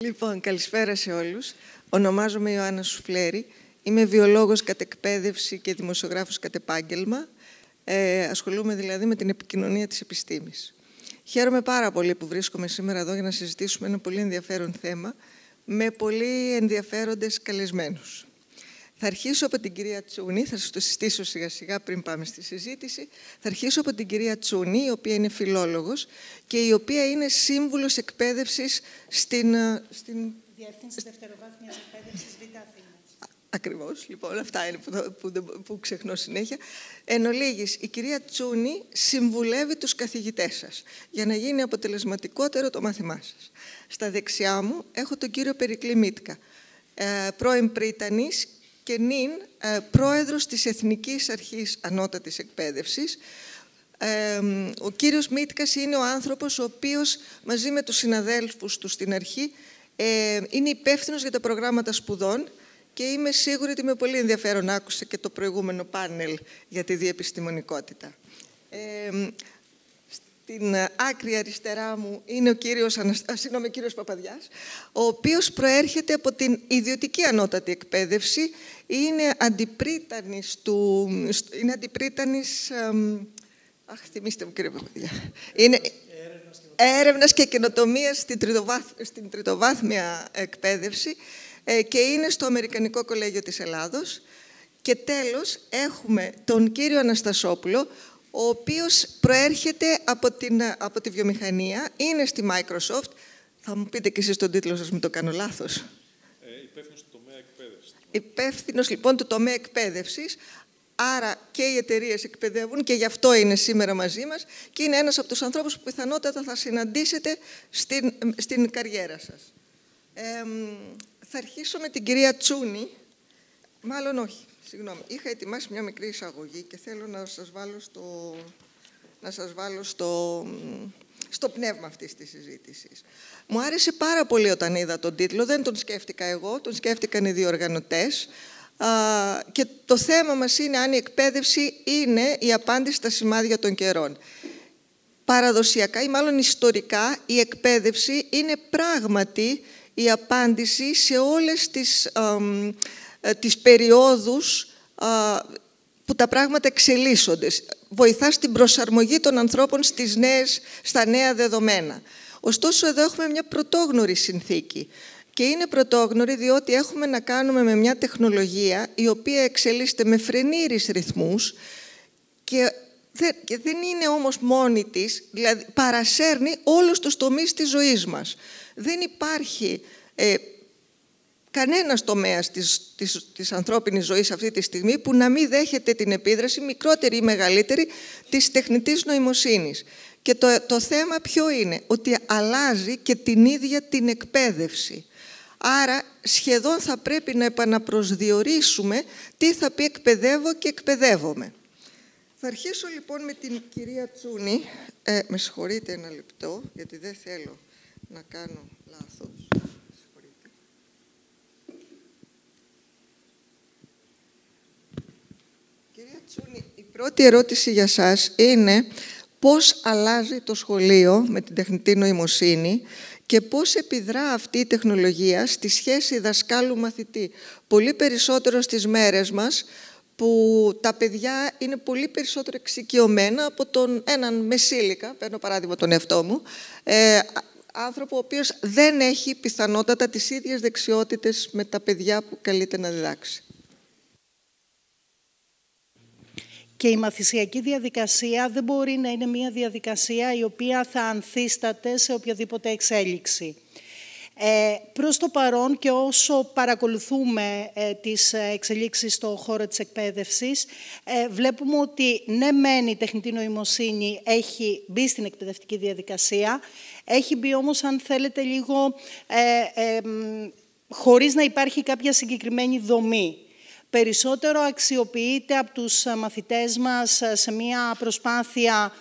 Λοιπόν, καλησπέρα σε όλους. Ονομάζομαι Ιωάννα Σουφλέρη. Είμαι βιολόγος κατ' εκπαίδευση και δημοσιογράφος κατ' επάγγελμα. Ασχολούμαι δηλαδή με την επικοινωνία της επιστήμης. Χαίρομαι πάρα πολύ που βρίσκομαι σήμερα εδώ για να συζητήσουμε ένα πολύ ενδιαφέρον θέμα με πολύ ενδιαφέροντες καλεσμένους. Θα αρχίσω από την κυρία Τσούνη, θα σας το συστήσω σιγά σιγά πριν πάμε στη συζήτηση. Θα αρχίσω από την κυρία Τσούνη, η οποία είναι φιλόλογος και η οποία είναι σύμβουλος εκπαίδευσης στην Διεύθυνση Δευτεροβάθμιας Εκπαίδευσης Β' Αθήνας. Ακριβώς, λοιπόν, αυτά είναι που ξεχνώ συνέχεια. Εν ολίγης, η κυρία Τσούνη συμβουλεύει τους καθηγητές σας για να γίνει αποτελεσματικότερο το μάθημά σας. Στα δεξιά μου έχω τον κύριο Περικλή Μίτκα, πρώην πρίτανης και νυν πρόεδρος της Εθνικής Αρχής Ανώτατης Εκπαίδευσης. Ο κύριος Μίτκας είναι ο άνθρωπος ο οποίος μαζί με τους συναδέλφους του στην αρχή είναι υπεύθυνος για τα προγράμματα σπουδών και είμαι σίγουρη ότι με πολύ ενδιαφέρον άκουσε και το προηγούμενο πάνελ για τη διεπιστημονικότητα. Στην άκρη αριστερά μου είναι ο κύριος Παπαδιάς, ο οποίος προέρχεται από την ιδιωτική ανώτατη εκπαίδευση, είναι αντιπρίτανης θυμίστε μου κύριε Παπαδιά. Είναι έρευνας και καινοτομίας στην τριτοβάθμια εκπαίδευση και είναι στο Αμερικανικό Κολέγιο της Ελλάδος. Και τέλος έχουμε τον κύριο Αναστασόπουλο, ο οποίος προέρχεται από τη βιομηχανία, είναι στη Microsoft. Θα μου πείτε και εσείς τον τίτλο σας, μην το κάνω λάθος. Υπεύθυνος του τομέα εκπαίδευσης. Υπεύθυνος λοιπόν του τομέα εκπαίδευσης. Άρα και οι εταιρείες εκπαιδεύουν και γι' αυτό είναι σήμερα μαζί μας και είναι ένας από τους ανθρώπους που πιθανότατα θα συναντήσετε στην καριέρα σας. Θα αρχίσω με την κυρία Τσούνη. Μάλλον όχι, συγγνώμη. Είχα ετοιμάσει μια μικρή εισαγωγή και θέλω να σας βάλω στο πνεύμα αυτής της συζήτησης. Μου άρεσε πάρα πολύ όταν είδα τον τίτλο. Δεν τον σκέφτηκα εγώ, τον σκέφτηκαν οι διοργανωτές. Και το θέμα μας είναι αν η εκπαίδευση είναι η απάντηση στα σημάδια των καιρών. Παραδοσιακά ή μάλλον ιστορικά η εκπαίδευση είναι πράγματι η απάντηση σε όλες τις περιόδους που τα πράγματα εξελίσσονται. Βοηθά στην προσαρμογή των ανθρώπων στα νέα δεδομένα. Ωστόσο εδώ έχουμε μια πρωτόγνωρη συνθήκη. Και είναι πρωτόγνωρη διότι έχουμε να κάνουμε με μια τεχνολογία η οποία εξελίσσεται με φρενήρις ρυθμούς και δεν είναι όμως μόνη της, δηλαδή παρασέρνει όλους τους τομείς της ζωής μας. Δεν υπάρχει κανένας τομέας της ανθρώπινης ζωής αυτή τη στιγμή που να μην δέχεται την επίδραση, μικρότερη ή μεγαλύτερη, της τεχνητής νοημοσύνης. Και το θέμα ποιο είναι? Ότι αλλάζει και την ίδια την εκπαίδευση. Άρα σχεδόν θα πρέπει να επαναπροσδιορίσουμε τι θα πει εκπαιδεύω και εκπαιδεύομαι. Θα αρχίσω λοιπόν με την κυρία Τσούνη. Με συγχωρείτε ένα λεπτό, γιατί δεν θέλω να κάνω λάθος. Κυρία Τσούνη, η πρώτη ερώτηση για σας είναι πώς αλλάζει το σχολείο με την τεχνητή νοημοσύνη και πώς επιδρά αυτή η τεχνολογία στη σχέση δασκάλου-μαθητή. Πολύ περισσότερο στις μέρες μας που τα παιδιά είναι πολύ περισσότερο εξοικειωμένα από έναν μεσήλικα, παίρνω παράδειγμα τον εαυτό μου, άνθρωπο ο οποίος δεν έχει πιθανότατα τις ίδιες δεξιότητες με τα παιδιά που καλείται να διδάξει. Και η μαθησιακή διαδικασία δεν μπορεί να είναι μια διαδικασία η οποία θα ανθίσταται σε οποιαδήποτε εξέλιξη. Προς το παρόν και όσο παρακολουθούμε τις εξελίξεις στον χώρο της εκπαίδευσης, βλέπουμε ότι ναι μεν η τεχνητή νοημοσύνη έχει μπει στην εκπαιδευτική διαδικασία, έχει μπει όμως αν θέλετε λίγο χωρίς να υπάρχει κάποια συγκεκριμένη δομή. Περισσότερο αξιοποιείται από τους μαθητές μας σε μια προσπάθεια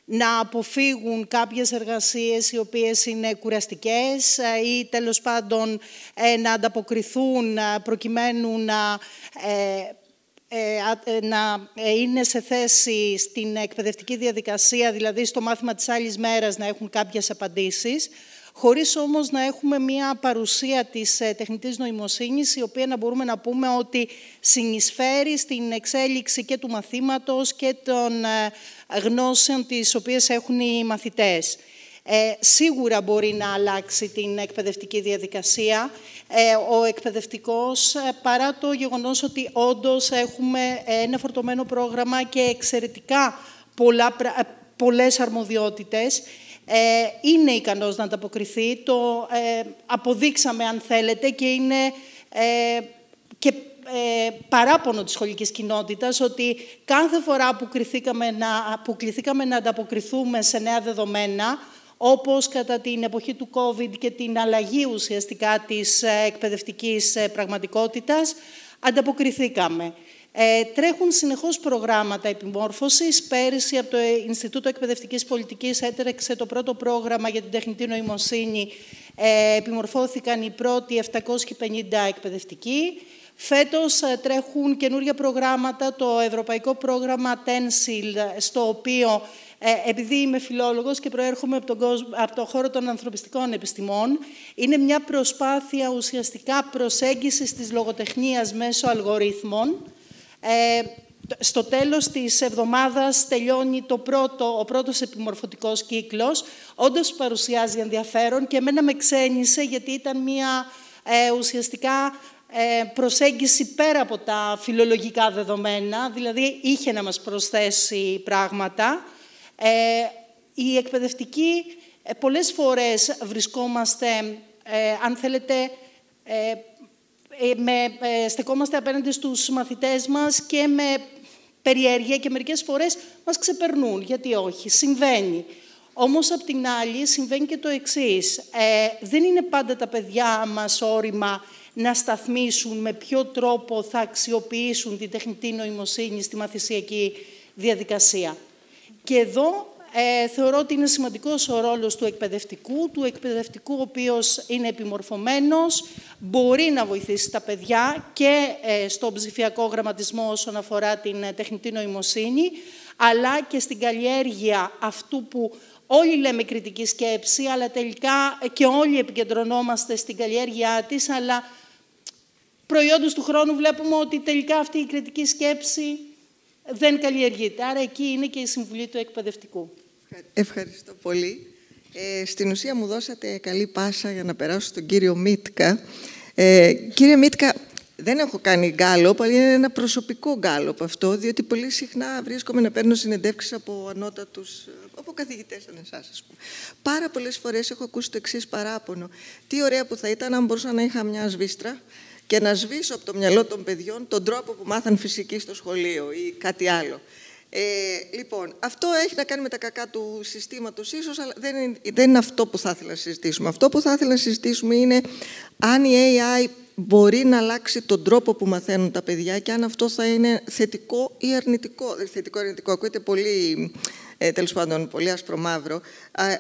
να αποφύγουν κάποιες εργασίες οι οποίες είναι κουραστικές ή τέλος πάντων να ανταποκριθούν προκειμένου να είναι σε θέση στην εκπαιδευτική διαδικασία, δηλαδή στο μάθημα της άλλης μέρας να έχουν κάποιες απαντήσεις, χωρίς όμως να έχουμε μια παρουσία της τεχνητής νοημοσύνης, η οποία να μπορούμε να πούμε ότι συνεισφέρει στην εξέλιξη και του μαθήματος και των γνώσεων τις οποίες έχουν οι μαθητές. Σίγουρα μπορεί να αλλάξει την εκπαιδευτική διαδικασία. Ο εκπαιδευτικός, παρά το γεγονός ότι όντως έχουμε ένα φορτωμένο πρόγραμμα και εξαιρετικά πολλές αρμοδιότητες, είναι ικανός να ανταποκριθεί. Το αποδείξαμε, αν θέλετε, και είναι και παράπονο της σχολικής κοινότητας ότι κάθε φορά που κληθήκαμε να ανταποκριθούμε σε νέα δεδομένα, όπως κατά την εποχή του COVID και την αλλαγή ουσιαστικά της εκπαιδευτικής πραγματικότητας, ανταποκριθήκαμε. Τρέχουν συνεχώς προγράμματα επιμόρφωσης. Πέρυσι από το Ινστιτούτο Εκπαιδευτικής Πολιτικής έτρεξε το πρώτο πρόγραμμα για την τεχνητή νοημοσύνη. Επιμορφώθηκαν οι πρώτοι 750 εκπαιδευτικοί. Φέτος τρέχουν καινούργια προγράμματα, το ευρωπαϊκό πρόγραμμα TENSIL, στο οποίο, επειδή είμαι φιλόλογος και προέρχομαι από το χώρο των ανθρωπιστικών επιστημών, είναι μια προσπάθεια ουσιαστικά προσέγγισης της λογοτεχνίας μέσω αλγορίθμων. Στο τέλος της εβδομάδας τελειώνει ο πρώτος επιμορφωτικός κύκλος. Όντως παρουσιάζει ενδιαφέρον και εμένα με ξένησε, γιατί ήταν μια ουσιαστικά προσέγγιση πέρα από τα φιλολογικά δεδομένα, δηλαδή είχε να μας προσθέσει πράγματα. Οι εκπαιδευτικοί πολλές φορές βρισκόμαστε, αν θέλετε, στεκόμαστε απέναντι στους μαθητές μας και με περιέργεια και μερικές φορές μας ξεπερνούν. Γιατί όχι, συμβαίνει. Όμως, απ' την άλλη, συμβαίνει και το εξής. Δεν είναι πάντα τα παιδιά μας όρημα να σταθμίσουν με ποιο τρόπο θα αξιοποιήσουν την τεχνητή νοημοσύνη στη μαθησιακή διαδικασία. Και εδώ θεωρώ ότι είναι σημαντικός ο ρόλος του εκπαιδευτικού ο οποίος είναι επιμορφωμένος, μπορεί να βοηθήσει τα παιδιά και στον ψηφιακό γραμματισμό όσον αφορά την τεχνητή νοημοσύνη, αλλά και στην καλλιέργεια αυτού που όλοι λέμε κριτική σκέψη, αλλά τελικά και όλοι επικεντρωνόμαστε στην καλλιέργειά της, αλλά προϊόντος του χρόνου βλέπουμε ότι τελικά αυτή η κριτική σκέψη δεν καλλιεργείται. Άρα εκεί είναι και η συμβουλή του εκπαιδευτικού. Ευχαριστώ πολύ. Στην ουσία μου δώσατε καλή πάσα για να περάσω στον κύριο Μίτκα. Κύριε Μίτκα, δεν έχω κάνει γκάλοπ, αλλά είναι ένα προσωπικό γκάλοπ αυτό, διότι πολύ συχνά βρίσκομαι να παίρνω συνεντεύξεις από ανώτατους, από καθηγητές σαν εσάς, ας πούμε. Πάρα πολλές φορές έχω ακούσει το εξής παράπονο. Τι ωραία που θα ήταν αν μπορούσα να είχα μια σβίστρα και να σβήσω από το μυαλό των παιδιών τον τρόπο που μάθαν φυσική στο σχολείο ή κάτι άλλο. Λοιπόν, αυτό έχει να κάνει με τα κακά του συστήματος ίσως, αλλά δεν είναι αυτό που θα ήθελα να συζητήσουμε. Αυτό που θα ήθελα να συζητήσουμε είναι αν η AI μπορεί να αλλάξει τον τρόπο που μαθαίνουν τα παιδιά και αν αυτό θα είναι θετικό ή αρνητικό. Θετικό-αρνητικό, ακούγεται πολύ, τέλος πάντων, πολύ άσπρο-μαύρο.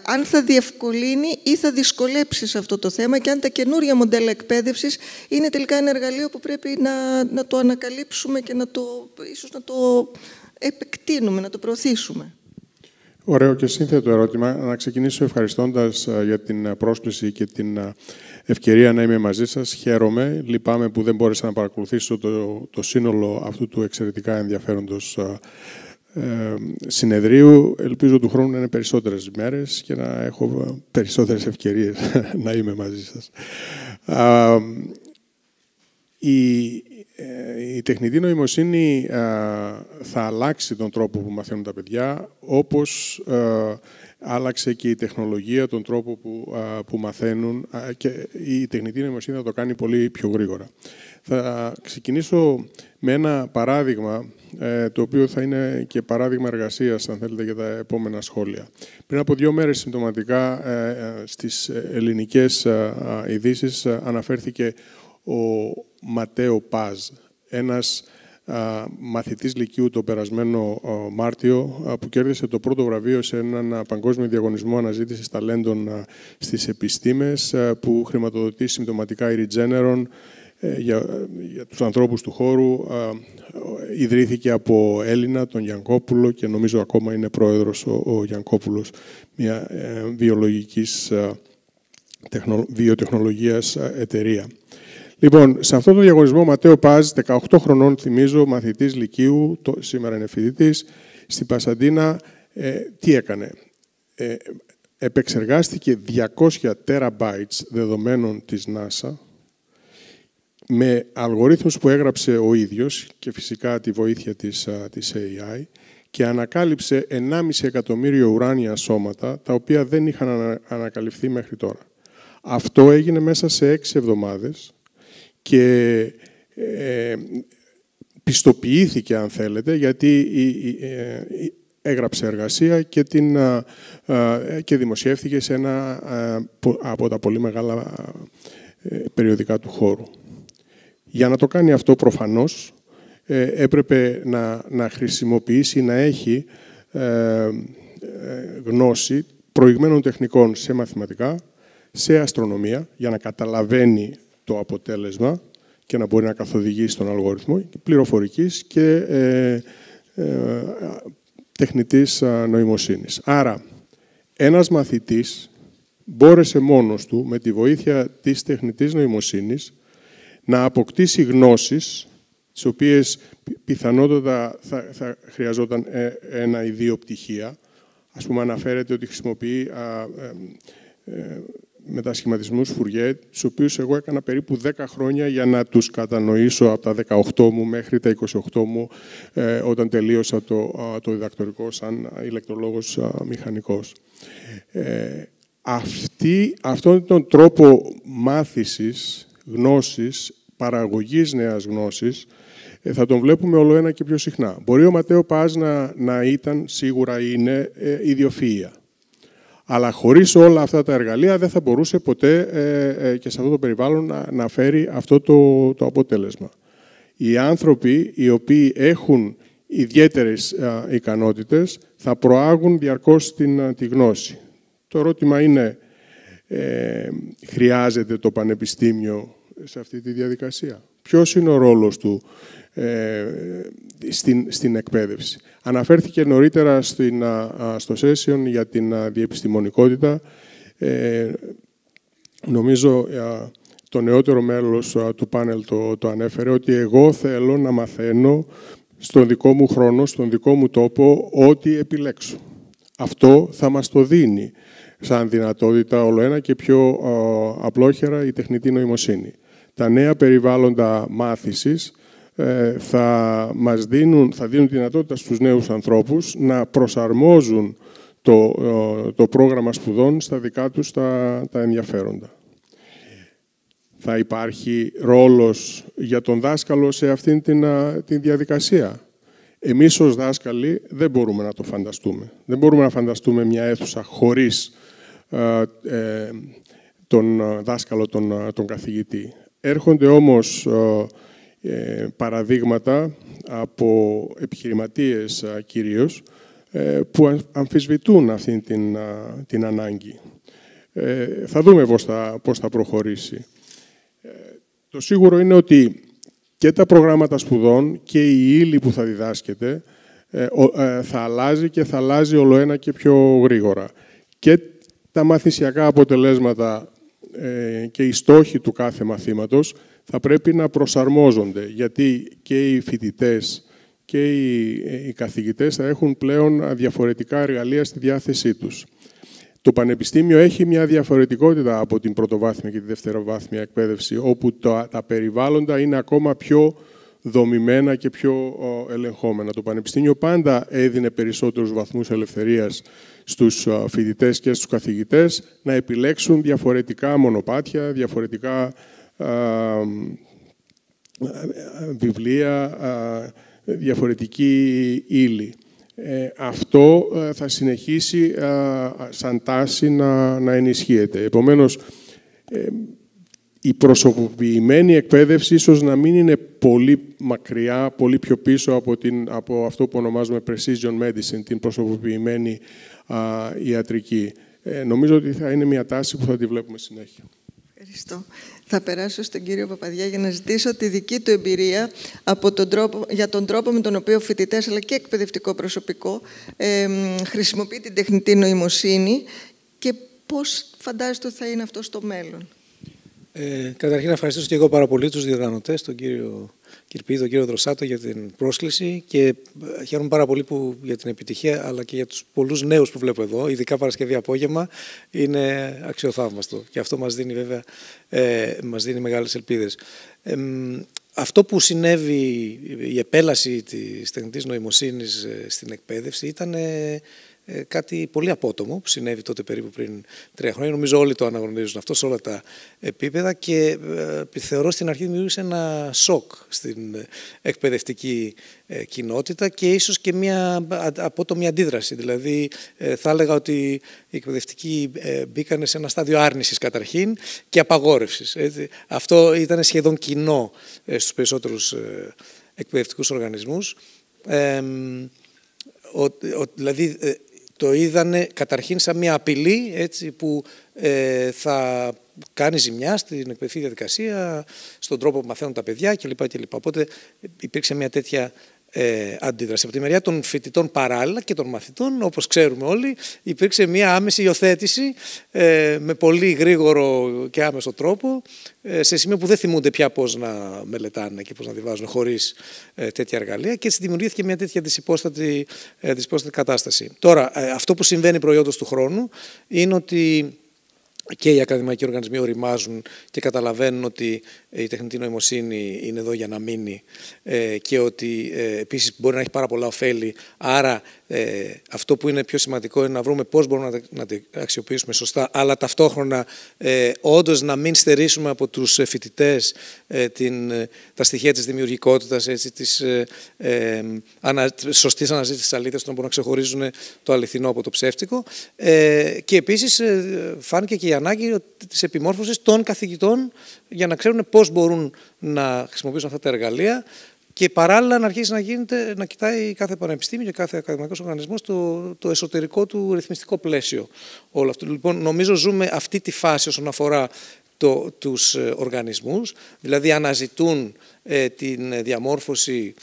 Αν θα διευκολύνει ή θα δυσκολέψει σε αυτό το θέμα και αν τα καινούρια μοντέλα εκπαίδευσης είναι τελικά ένα εργαλείο που πρέπει να το ανακαλύψουμε και ίσως να το επεκτείνουμε, να το προωθήσουμε. Ωραίο και σύνθετο ερώτημα. Να ξεκινήσω ευχαριστώντας για την πρόσκληση και την ευκαιρία να είμαι μαζί σας. Χαίρομαι. Λυπάμαι που δεν μπόρεσα να παρακολουθήσω το σύνολο αυτού του εξαιρετικά ενδιαφέροντος συνεδρίου. Ελπίζω του χρόνου να είναι περισσότερες μέρες και να έχω περισσότερες ευκαιρίες να είμαι μαζί σας. Η τεχνητή νοημοσύνη θα αλλάξει τον τρόπο που μαθαίνουν τα παιδιά, όπως άλλαξε και η τεχνολογία τον τρόπο που μαθαίνουν και η τεχνητή νοημοσύνη θα το κάνει πολύ πιο γρήγορα. Θα ξεκινήσω με ένα παράδειγμα, το οποίο θα είναι και παράδειγμα εργασίας, αν θέλετε, για τα επόμενα σχόλια. Πριν από 2 μέρες συμπτωματικά στις ελληνικές ειδήσεις αναφέρθηκε ο Ματέο Πάζ, ένας μαθητής λυκείου το περασμένο Μάρτιο, που κέρδισε το πρώτο βραβείο σε έναν παγκόσμιο διαγωνισμό αναζήτησης ταλέντων στις επιστήμες, που χρηματοδοτεί συμπτωματικά η Regeneron για τους ανθρώπους του χώρου. Ιδρύθηκε από Έλληνα, τον Γιανκόπουλο, και νομίζω ακόμα είναι πρόεδρος ο Γιανκόπουλος, μια βιολογικής βιοτεχνολογίας εταιρεία. Λοιπόν, σε αυτό το διαγωνισμό, ο Ματέο Πάζ, 18 χρονών, θυμίζω, μαθητής Λυκείου, σήμερα είναι φοιτητής, στην Πασαντίνα, τι έκανε. Επεξεργάστηκε 200 terabytes δεδομένων της NASA, με αλγορίθμους που έγραψε ο ίδιος και φυσικά τη βοήθεια της AI, και ανακάλυψε 1,5 εκατομμύριο ουράνια σώματα, τα οποία δεν είχαν ανακαλυφθεί μέχρι τώρα. Αυτό έγινε μέσα σε 6 εβδομάδες και πιστοποιήθηκε, αν θέλετε, γιατί έγραψε εργασία και δημοσιεύθηκε σε ένα από τα πολύ μεγάλα περιοδικά του χώρου. Για να το κάνει αυτό, προφανώς, έπρεπε να χρησιμοποιήσει, να έχει γνώση προηγμένων τεχνικών σε μαθηματικά, σε αστρονομία, για να καταλαβαίνει το αποτέλεσμα και να μπορεί να καθοδηγήσει τον αλγόριθμο, πληροφορικής και τεχνητής νοημοσύνης. Άρα, ένας μαθητής μπόρεσε μόνος του, με τη βοήθεια της τεχνητής νοημοσύνης, να αποκτήσει γνώσεις, τις οποίες πιθανότατα θα χρειαζόταν 1 ή 2 πτυχία. Ας πούμε, αναφέρεται ότι χρησιμοποιεί μετασχηματισμούς Φουριέ, τους οποίους εγώ έκανα περίπου 10 χρόνια για να τους κατανοήσω από τα 18 μου μέχρι τα 28 μου, όταν τελείωσα το διδακτορικό σαν ηλεκτρολόγος μηχανικός. Αυτόν τον τρόπο μάθησης, γνώσης, παραγωγής νέας γνώσης, θα τον βλέπουμε όλο ένα και πιο συχνά. Μπορεί ο Ματέο Πάζ να ήταν, σίγουρα είναι, ιδιοφυΐα. Αλλά χωρίς όλα αυτά τα εργαλεία δεν θα μπορούσε ποτέ και σε αυτό το περιβάλλον να φέρει αυτό το αποτέλεσμα. Οι άνθρωποι οι οποίοι έχουν ιδιαίτερες ικανότητες θα προάγουν διαρκώς τη γνώση. Το ερώτημα είναι, χρειάζεται το πανεπιστήμιο σε αυτή τη διαδικασία? Ποιος είναι ο ρόλος του στην εκπαίδευση? Αναφέρθηκε νωρίτερα στο session για την διεπιστημονικότητα. Νομίζω το νεότερο μέλος του πάνελ το ανέφερε, ότι εγώ θέλω να μαθαίνω στον δικό μου χρόνο, στον δικό μου τόπο, ό,τι επιλέξω. Αυτό θα μας το δίνει σαν δυνατότητα όλο και πιο απλόχερα η νοημοσύνη. Τα νέα περιβάλλοντα μάθησης θα δίνουν τη δυνατότητα στους νέους ανθρώπους να προσαρμόζουν το πρόγραμμα σπουδών στα δικά τους τα ενδιαφέροντα. Θα υπάρχει ρόλος για τον δάσκαλο σε αυτήν την διαδικασία? Εμείς ως δάσκαλοι δεν μπορούμε να το φανταστούμε. Δεν μπορούμε να φανταστούμε μια αίθουσα χωρίς τον δάσκαλο, τον καθηγητή. Έρχονται όμως παραδείγματα από επιχειρηματίες κυρίως, που αμφισβητούν αυτή την ανάγκη. Θα δούμε πώς θα προχωρήσει. Το σίγουρο είναι ότι και τα προγράμματα σπουδών και η ύλη που θα διδάσκεται θα αλλάζει και θα αλλάζει ολοένα και πιο γρήγορα. Και τα μαθησιακά αποτελέσματα και οι στόχοι του κάθε μαθήματος θα πρέπει να προσαρμόζονται, γιατί και οι φοιτητές και οι καθηγητές θα έχουν πλέον διαφορετικά εργαλεία στη διάθεσή τους. Το Πανεπιστήμιο έχει μια διαφορετικότητα από την πρωτοβάθμια και τη δευτεροβάθμια εκπαίδευση, όπου τα περιβάλλοντα είναι ακόμα πιο δομημένα και πιο ελεγχόμενα. Το Πανεπιστήμιο πάντα έδινε περισσότερους βαθμούς ελευθερίας στους φοιτητές και στους καθηγητές να επιλέξουν διαφορετικά μονοπάτια, διαφορετικά βιβλία, διαφορετική ύλη. Αυτό θα συνεχίσει σαν τάση να ενισχύεται. Επομένως, η προσωποποιημένη εκπαίδευση ίσως να μην είναι πολύ μακριά, πολύ πιο πίσω από αυτό που ονομάζουμε precision medicine, την προσωποποιημένη ιατρική. Νομίζω ότι θα είναι μια τάση που θα τη βλέπουμε συνέχεια. Ευχαριστώ. Θα περάσω στον κύριο Παπαδιά για να ζητήσω τη δική του εμπειρία για τον τρόπο με τον οποίο φοιτητές αλλά και εκπαιδευτικό προσωπικό χρησιμοποιεί την τεχνητή νοημοσύνη και πώς φαντάζεστε ότι θα είναι αυτό στο μέλλον? Καταρχήν να ευχαριστήσω και εγώ πάρα πολύ τους διοργανωτές, τον κύριο Κυρπίδη, τον κύριο Δροσάτο για την πρόσκληση και χαίρομαι πάρα πολύ για την επιτυχία αλλά και για τους πολλούς νέους που βλέπω εδώ, ειδικά Παρασκευή απόγευμα, είναι αξιοθαύμαστο και αυτό μας δίνει βέβαια μας δίνει μεγάλες ελπίδες. Αυτό που συνέβη, η επέλαση της τεχνητής νοημοσύνης στην εκπαίδευση ήταν κάτι πολύ απότομο που συνέβη τότε περίπου πριν 3 χρόνια. Νομίζω όλοι το αναγνωρίζουν αυτό σε όλα τα επίπεδα και θεωρώ στην αρχή δημιούργησε ένα σοκ στην εκπαιδευτική κοινότητα και ίσως και μια απότομη αντίδραση. Δηλαδή θα έλεγα ότι οι εκπαιδευτικοί μπήκαν σε ένα στάδιο άρνησης καταρχήν και απαγόρευσης. Έτσι. Αυτό ήταν σχεδόν κοινό στους περισσότερους εκπαιδευτικούς οργανισμούς. Δηλαδή το είδανε καταρχήν σαν μια απειλή, έτσι, που θα κάνει ζημιά στην εκπαιδευτική διαδικασία, στον τρόπο που μαθαίνουν τα παιδιά κλπ. Οπότε υπήρξε μια τέτοια αντίδραση. Από τη μεριά των φοιτητών παράλληλα και των μαθητών, όπως ξέρουμε όλοι, υπήρξε μια άμεση υιοθέτηση με πολύ γρήγορο και άμεσο τρόπο, σε σημείο που δεν θυμούνται πια πώς να μελετάνε και πώς να διαβάζουν χωρίς τέτοια εργαλεία και έτσι δημιουργήθηκε μια τέτοια δυσυπόστατη κατάσταση. Τώρα, αυτό που συμβαίνει προϊόντος του χρόνου είναι ότι και οι ακαδημαϊκοί οργανισμοί οριμάζουν και καταλαβαίνουν ότι η τεχνητή νοημοσύνη είναι εδώ για να μείνει και ότι επίσης μπορεί να έχει πάρα πολλά ωφέλη. Άρα αυτό που είναι πιο σημαντικό είναι να βρούμε πώς μπορούμε να τα αξιοποιήσουμε σωστά, αλλά ταυτόχρονα όντως να μην στερήσουμε από τους φοιτητές τα στοιχεία της δημιουργικότητας, έτσι, της σωστής αναζήτησης της αλήθειας, να μπορούν να ξεχωρίζουν το αληθινό από το ψεύτικο. Και επίσης φάνηκε και η ανάγκη της επιμόρφωσης των καθηγητών για να ξέρουν πώς μπορούν να χρησιμοποιήσουν αυτά τα εργαλεία και παράλληλα να αρχίσει να κοιτάει κάθε πανεπιστήμιο και κάθε ακαδημαϊκός οργανισμός το εσωτερικό του ρυθμιστικό πλαίσιο. Όλο αυτό. Λοιπόν, νομίζω ζούμε αυτή τη φάση όσον αφορά τους οργανισμούς, δηλαδή αναζητούν την διαμόρφωση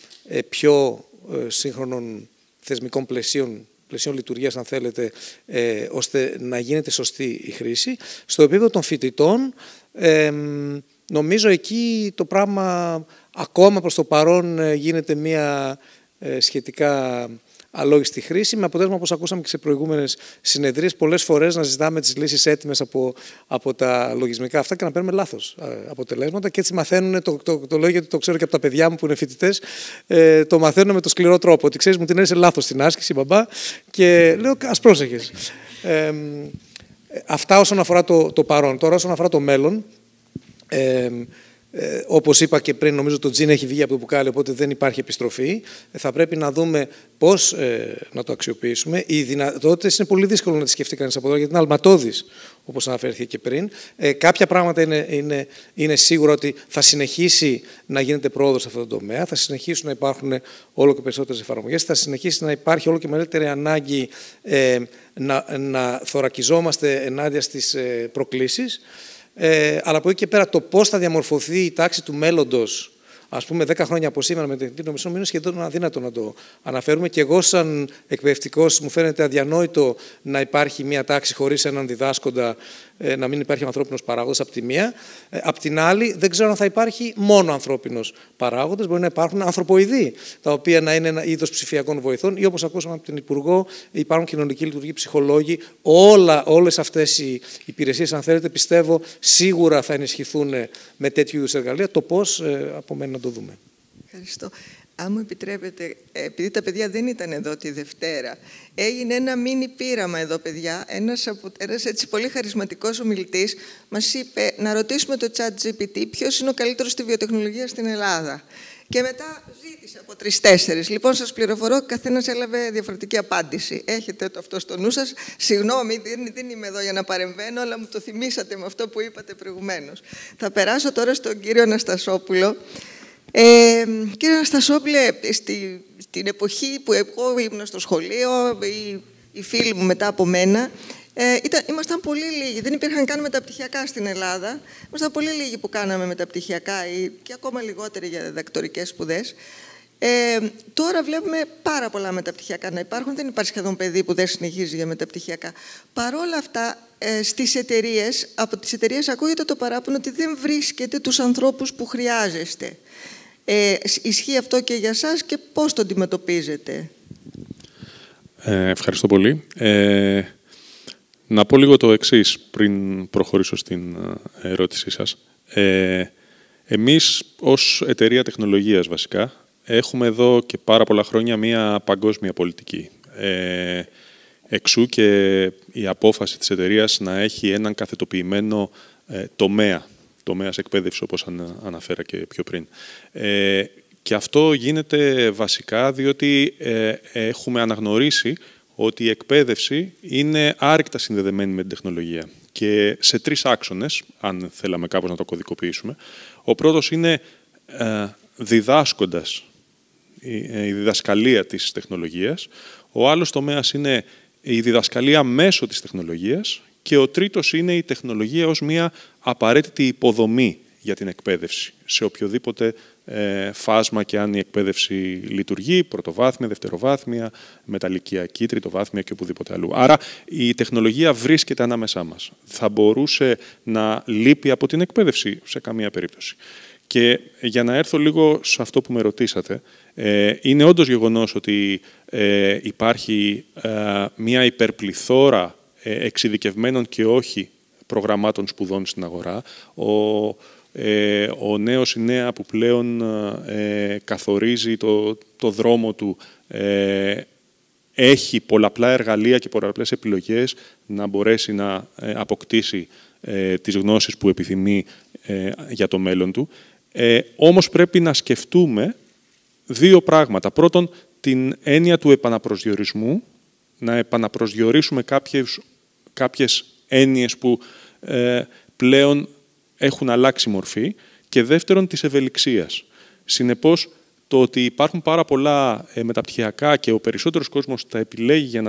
πιο σύγχρονων θεσμικών πλαισίων λειτουργίας, αν θέλετε, ώστε να γίνεται σωστή η χρήση. Στο επίπεδο των φοιτητών, νομίζω εκεί το πράγμα ακόμα προς το παρόν γίνεται μια σχετικά αλόγιστη χρήση, με αποτέλεσμα, όπως ακούσαμε και σε προηγούμενες συνεδρίες, πολλές φορές να ζητάμε τις λύσεις έτοιμες από τα λογισμικά αυτά και να παίρνουμε λάθος αποτελέσματα και έτσι μαθαίνουν, το λέω γιατί το ξέρω και από τα παιδιά μου που είναι φοιτητές, το μαθαίνουν με το σκληρό τρόπο, ότι ξέρεις μου την έρισε λάθος στην άσκηση, μπαμπά, και λέω ας πρόσεχες. Αυτά όσον αφορά το παρόν. Τώρα όσον αφορά το μέλλον, όπως είπα και πριν, νομίζω το τζιν έχει βγει από το μπουκάλι, οπότε δεν υπάρχει επιστροφή. Θα πρέπει να δούμε πώς να το αξιοποιήσουμε. Οι δυνατότητες είναι πολύ δύσκολο να τις σκεφτεί κανείς από τώρα, γιατί είναι αλματώδεις, όπως αναφέρθηκε και πριν. Κάποια πράγματα είναι σίγουρα ότι θα συνεχίσει να γίνεται πρόοδος σε αυτό το τομέα, θα συνεχίσουν να υπάρχουν όλο και περισσότερες εφαρμογές, θα συνεχίσει να υπάρχει όλο και μεγαλύτερη ανάγκη να θωρακιζόμαστε ενάντια στις προκλήσεις. Αλλά από εκεί και πέρα το πώς θα διαμορφωθεί η τάξη του μέλλοντος, ας πούμε 10 χρόνια από σήμερα με την τεχνητή νοημοσύνη, είναι σχεδόν αδύνατο να το αναφέρουμε. Και εγώ σαν εκπαιδευτικός μου φαίνεται αδιανόητο να υπάρχει μια τάξη χωρίς έναν διδάσκοντα, να μην υπάρχει ανθρώπινος παράγοντας από τη μία. Απ' την άλλη δεν ξέρω αν θα υπάρχει μόνο ανθρώπινος παράγοντας, μπορεί να υπάρχουν ανθρωποειδή, τα οποία να είναι ένα είδος ψηφιακών βοηθών ή όπως ακούσαμε από την Υπουργό υπάρχουν κοινωνικοί λειτουργοί, ψυχολόγοι. Όλες αυτές οι υπηρεσίες, αν θέλετε, πιστεύω σίγουρα θα ενισχυθούν με τέτοιου είδους εργαλεία. Το πώς απομένει να το δούμε. Ευχαριστώ. Αν μου επιτρέπετε, επειδή τα παιδιά δεν ήταν εδώ τη Δευτέρα, έγινε ένα μίνι πείραμα εδώ, παιδιά. Ένας έτσι πολύ χαρισματικός ομιλητής μας είπε να ρωτήσουμε το ChatGPT ποιος είναι ο καλύτερος στη βιοτεχνολογία στην Ελλάδα. Και μετά ζήτησε από 3-4. Λοιπόν, σας πληροφορώ, καθένας έλαβε διαφορετική απάντηση. Έχετε το αυτό στο νου σας. Συγγνώμη, δεν είμαι εδώ για να παρεμβαίνω, αλλά μου το θυμήσατε με αυτό που είπατε προηγουμένως. Θα περάσω τώρα στον κύριο Αναστασόπουλο. Κύριε Αναστασόπουλε, στην εποχή που εγώ ήμουν στο σχολείο, οι φίλοι μου μετά από μένα, ήμασταν πολύ λίγοι. Δεν υπήρχαν καν μεταπτυχιακά στην Ελλάδα. Ήμασταν πολύ λίγοι που κάναμε μεταπτυχιακά και ακόμα λιγότεροι για διδακτορικές σπουδές. Τώρα βλέπουμε πάρα πολλά μεταπτυχιακά να υπάρχουν. Δεν υπάρχει σχεδόν παιδί που δεν συνεχίζει για μεταπτυχιακά. Παρ' όλα αυτά, στις εταιρείες, από τις εταιρείες ακούγεται το παράπονο ότι δεν βρίσκεται τους ανθρώπους που χρειάζεστε. Ισχύει αυτό και για σας και πώς το αντιμετωπίζετε? Ευχαριστώ πολύ. Να πω λίγο το εξής πριν προχωρήσω στην ερώτησή σας. Εμείς ως εταιρεία τεχνολογίας βασικά έχουμε εδώ και πάρα πολλά χρόνια μία παγκόσμια πολιτική. Εξού και η απόφαση της εταιρείας να έχει έναν καθετοποιημένο τομέας εκπαίδευσης, όπως αναφέρα και πιο πριν. Και αυτό γίνεται βασικά διότι έχουμε αναγνωρίσει ότι η εκπαίδευση είναι άρρηκτα συνδεδεμένη με την τεχνολογία. Και σε 3 άξονες, αν θέλαμε κάπως να το κωδικοποιήσουμε. Ο πρώτος είναι διδάσκοντας η διδασκαλία της τεχνολογίας. Ο άλλος τομέας είναι η διδασκαλία μέσω της τεχνολογίας. Και ο τρίτος είναι η τεχνολογία ως μια απαραίτητη υποδομή για την εκπαίδευση, σε οποιοδήποτε φάσμα και αν η εκπαίδευση λειτουργεί, πρωτοβάθμια, δευτεροβάθμια, μεταλυκιακή, τριτοβάθμια και οπουδήποτε αλλού. Άρα η τεχνολογία βρίσκεται ανάμεσά μας. Θα μπορούσε να λείπει από την εκπαίδευση σε καμία περίπτωση. Και για να έρθω λίγο σε αυτό που με ρωτήσατε, είναι όντως γεγονός ότι υπάρχει μια υπερπληθώρα εξειδικευμένων και όχι προγραμμάτων σπουδών στην αγορά. Ο νέος, η νέα που πλέον καθορίζει το δρόμο του, έχει πολλαπλά εργαλεία και πολλαπλές επιλογές να μπορέσει να αποκτήσει τις γνώσεις που επιθυμεί για το μέλλον του. Όμως πρέπει να σκεφτούμε 2 πράγματα. Πρώτον, την έννοια του επαναπροσδιορισμού, να επαναπροσδιορίσουμε κάποιες έννοιες που πλέον έχουν αλλάξει μορφή, και δεύτερον της ευελιξίας. Συνεπώς, το ότι υπάρχουν πάρα πολλά μεταπτυχιακά και ο περισσότερος κόσμος τα επιλέγει για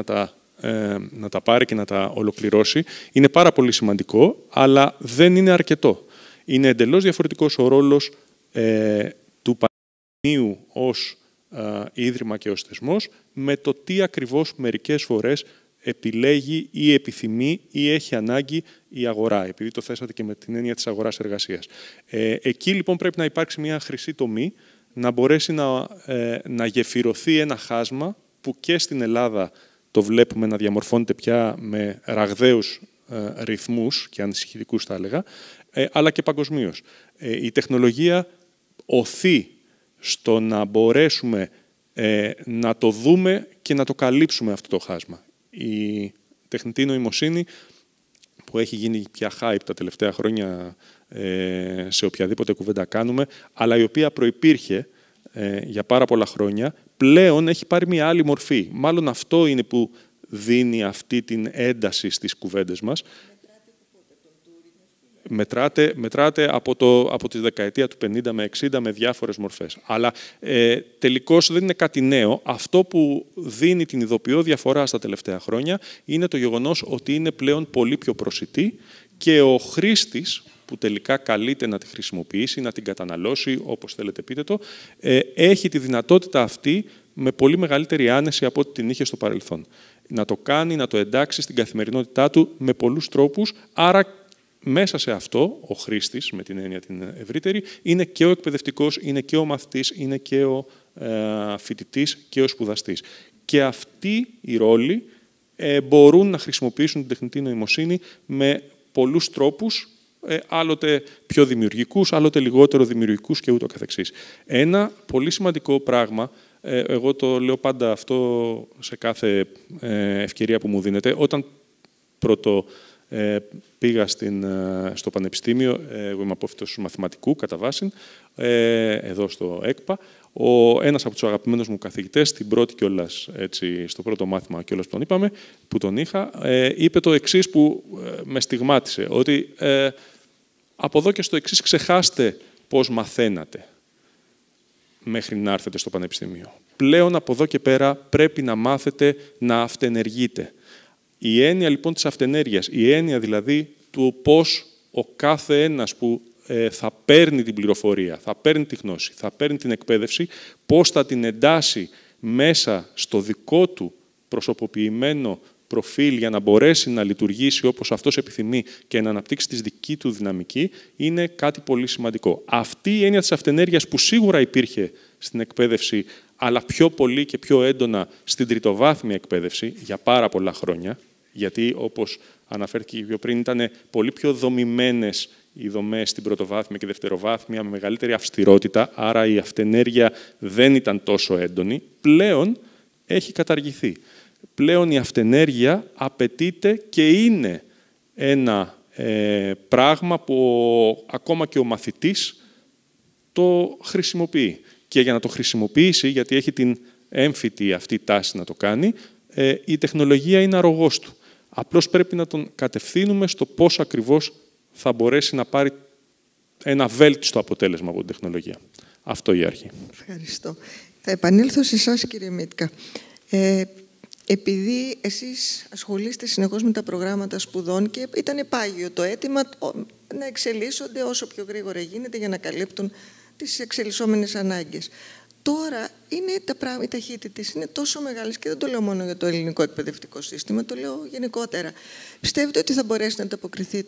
να τα πάρει και να τα ολοκληρώσει, είναι πάρα πολύ σημαντικό, αλλά δεν είναι αρκετό. Είναι εντελώς διαφορετικός ο ρόλος του Πανεπιστημίου ως ίδρυμα και ως θεσμός με το τι ακριβώς μερικές φορές επιλέγει ή επιθυμεί ή έχει ανάγκη η αγορά, επειδή το θέσατε και με την έννοια της αγοράς εργασίας. Εκεί λοιπόν πρέπει να υπάρξει μια χρυσή τομή, να μπορέσει να γεφυρωθεί ένα χάσμα που και στην Ελλάδα το βλέπουμε να διαμορφώνεται πια με ραγδαίους ρυθμούς και ανησυχητικούς θα έλεγα, αλλά και παγκοσμίως. Η τεχνολογία οθεί στο να μπορέσουμε να το δούμε και να το καλύψουμε αυτό το χάσμα. Η τεχνητή νοημοσύνη, που έχει γίνει πια hype τα τελευταία χρόνια σε οποιαδήποτε κουβέντα κάνουμε, αλλά η οποία προϋπήρχε για πάρα πολλά χρόνια, πλέον έχει πάρει μια άλλη μορφή. Μάλλον αυτό είναι που δίνει αυτή την ένταση στις κουβέντες μας. Μετράται από τη δεκαετία του 50 με 60 με διάφορες μορφές. Αλλά τελικώς δεν είναι κάτι νέο. Αυτό που δίνει την ειδοποιώ διαφορά στα τελευταία χρόνια είναι το γεγονός ότι είναι πλέον πολύ πιο προσιτή και ο χρήστης που τελικά καλείται να τη χρησιμοποιήσει, να την καταναλώσει, όπως θέλετε πείτε το, έχει τη δυνατότητα αυτή με πολύ μεγαλύτερη άνεση από ό,τι την είχε στο παρελθόν. Να το κάνει, να το εντάξει στην καθημερινότητά του με πολλούς τρόπους, άρα μέσα σε αυτό, ο χρήστης, με την έννοια την ευρύτερη, είναι και ο εκπαιδευτικός, είναι και ο μαθητής, είναι και ο φοιτητής και ο σπουδαστής. Και αυτοί οι ρόλοι μπορούν να χρησιμοποιήσουν την τεχνητή νοημοσύνη με πολλούς τρόπους, άλλοτε πιο δημιουργικούς, άλλοτε λιγότερο δημιουργικούς και ούτω καθεξής. Ένα πολύ σημαντικό πράγμα, εγώ το λέω πάντα αυτό σε κάθε ευκαιρία που μου δίνεται, όταν πρώτο πήγα στο Πανεπιστήμιο, εγώ είμαι απόφοιτος μαθηματικού κατά βάση, εδώ στο ΕΚΠΑ, ένας από τους αγαπημένους μου καθηγητές, στην πρώτη κιόλας, έτσι, στο πρώτο μάθημα κιόλας που τον είπαμε, που τον είχα, είπε το εξής που με στιγμάτισε, ότι από εδώ και στο εξής ξεχάστε πώς μαθαίνατε μέχρι να έρθετε στο Πανεπιστήμιο. Πλέον από εδώ και πέρα πρέπει να μάθετε να αυτενεργείτε. Η έννοια λοιπόν της αυτενέργειας, η έννοια δηλαδή του πώς ο κάθε ένας που θα παίρνει την πληροφορία, θα παίρνει τη γνώση, θα παίρνει την εκπαίδευση, πώς θα την εντάσει μέσα στο δικό του προσωποποιημένο προφίλ για να μπορέσει να λειτουργήσει όπως αυτός επιθυμεί και να αναπτύξει τη δική του δυναμική, είναι κάτι πολύ σημαντικό. Αυτή η έννοια της αυτενέργειας που σίγουρα υπήρχε στην εκπαίδευση, αλλά πιο πολύ και πιο έντονα στην τριτοβάθμια εκπαίδευση για πάρα πολλά χρόνια, γιατί όπως αναφέρθηκε πιο πριν, ήταν πολύ πιο δομημένες οι δομές στην πρωτοβάθμια και δευτεροβάθμια, με μεγαλύτερη αυστηρότητα, άρα η αυτενέργεια δεν ήταν τόσο έντονη. Πλέον έχει καταργηθεί. Πλέον η αυτενέργεια απαιτείται και είναι ένα πράγμα που ακόμα και ο μαθητής το χρησιμοποιεί. Και για να το χρησιμοποιήσει, γιατί έχει την έμφυτη αυτή τάση να το κάνει, η τεχνολογία είναι αρρωγός του. Απλώς πρέπει να τον κατευθύνουμε στο πώς ακριβώς θα μπορέσει να πάρει ένα βέλτιστο αποτέλεσμα από την τεχνολογία. Αυτό η αρχή. Ευχαριστώ. Θα επανέλθω σε εσάς, κύριε Μίτκα. Επειδή εσείς ασχολείστε συνεχώς με τα προγράμματα σπουδών και ήταν πάγιο το αίτημα να εξελίσσονται όσο πιο γρήγορα γίνεται για να καλύπτουν τις εξελισσόμενες ανάγκες. Τώρα οι ταχύτητες είναι τόσο μεγάλες και δεν το λέω μόνο για το ελληνικό εκπαιδευτικό σύστημα, το λέω γενικότερα. Πιστεύετε ότι θα μπορέσει να ανταποκριθεί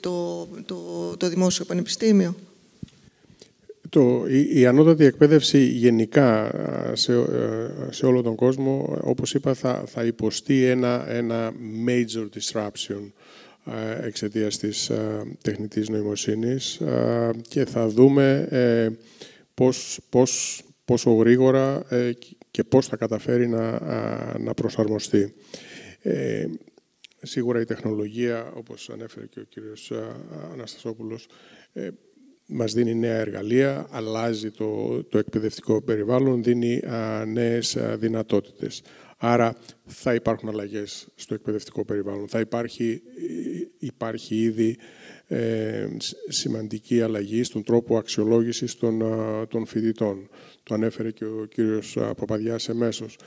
το δημόσιο πανεπιστήμιο? Η ανώτατη εκπαίδευση γενικά σε όλο τον κόσμο, όπως είπα, θα υποστεί ένα major disruption εξαιτίας της τεχνητής νοημοσύνης και θα δούμε πόσο γρήγορα και πώς θα καταφέρει να προσαρμοστεί. Σίγουρα η τεχνολογία, όπως ανέφερε και ο κύριος Αναστασόπουλος, μας δίνει νέα εργαλεία, αλλάζει το εκπαιδευτικό περιβάλλον, δίνει νέες δυνατότητες. Άρα θα υπάρχουν αλλαγές στο εκπαιδευτικό περιβάλλον. Θα υπάρχει ήδη σημαντική αλλαγή στον τρόπο αξιολόγησης των φοιτητών. Το ανέφερε και ο κύριος Παπαδιάς εμέσως.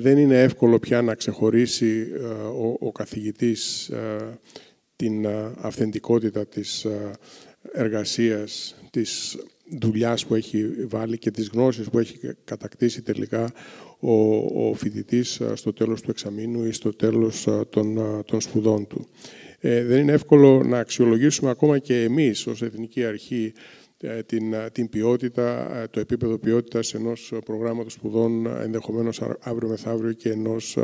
Δεν είναι εύκολο πια να ξεχωρίσει ο καθηγητής την αυθεντικότητα της εργασίας, της δουλειάς που έχει βάλει και τις γνώσεις που έχει κατακτήσει τελικά ο φοιτητής στο τέλος του εξαμήνου ή στο τέλος των σπουδών του. Δεν είναι εύκολο να αξιολογήσουμε ακόμα και εμείς ως Εθνική Αρχή την ποιότητα, το επίπεδο ποιότητας ενός προγράμματος σπουδών, ενδεχομένως αύριο μεθαύριο και ενός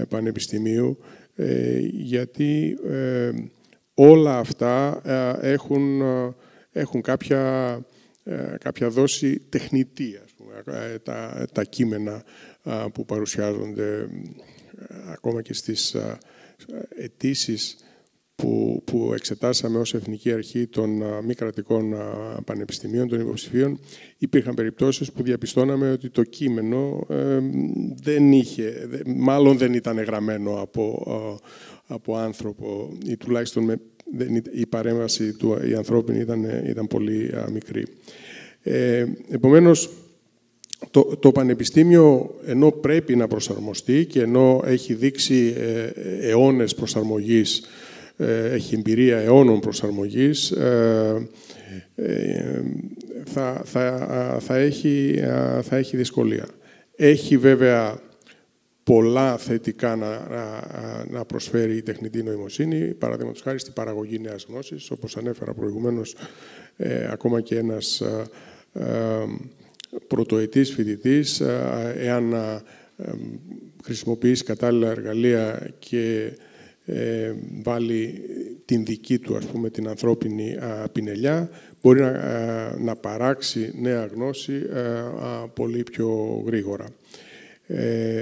πανεπιστημίου, γιατί όλα αυτά έχουν κάποια δόση τεχνητή, ας πούμε, τα κείμενα που παρουσιάζονται ακόμα και στις αιτήσεις που εξετάσαμε ως Εθνική Αρχή των μη κρατικών πανεπιστημίων, των υποψηφίων. Υπήρχαν περιπτώσεις που διαπιστώναμε ότι το κείμενο μάλλον δεν ήταν γραμμένο από άνθρωπο ή τουλάχιστον η παρέμβαση η ανθρώπινη ήταν πολύ μικρή. Επομένως, το Πανεπιστήμιο, ενώ πρέπει να προσαρμοστεί και ενώ έχει δείξει αιώνες προσαρμογής, έχει εμπειρία αιώνων προσαρμογής, θα έχει δυσκολία. Έχει βέβαια πολλά θετικά να προσφέρει η τεχνητή νοημοσύνη, παραδείγματος χάρη στην παραγωγή νέας γνώσης, όπως ανέφερα προηγουμένως, ακόμα και ένας πρωτοετής φοιτητής, εάν χρησιμοποιήσει κατάλληλα εργαλεία και βάλει την δική του, ας πούμε, την ανθρώπινη πινελιά, μπορεί να παράξει νέα γνώση πολύ πιο γρήγορα.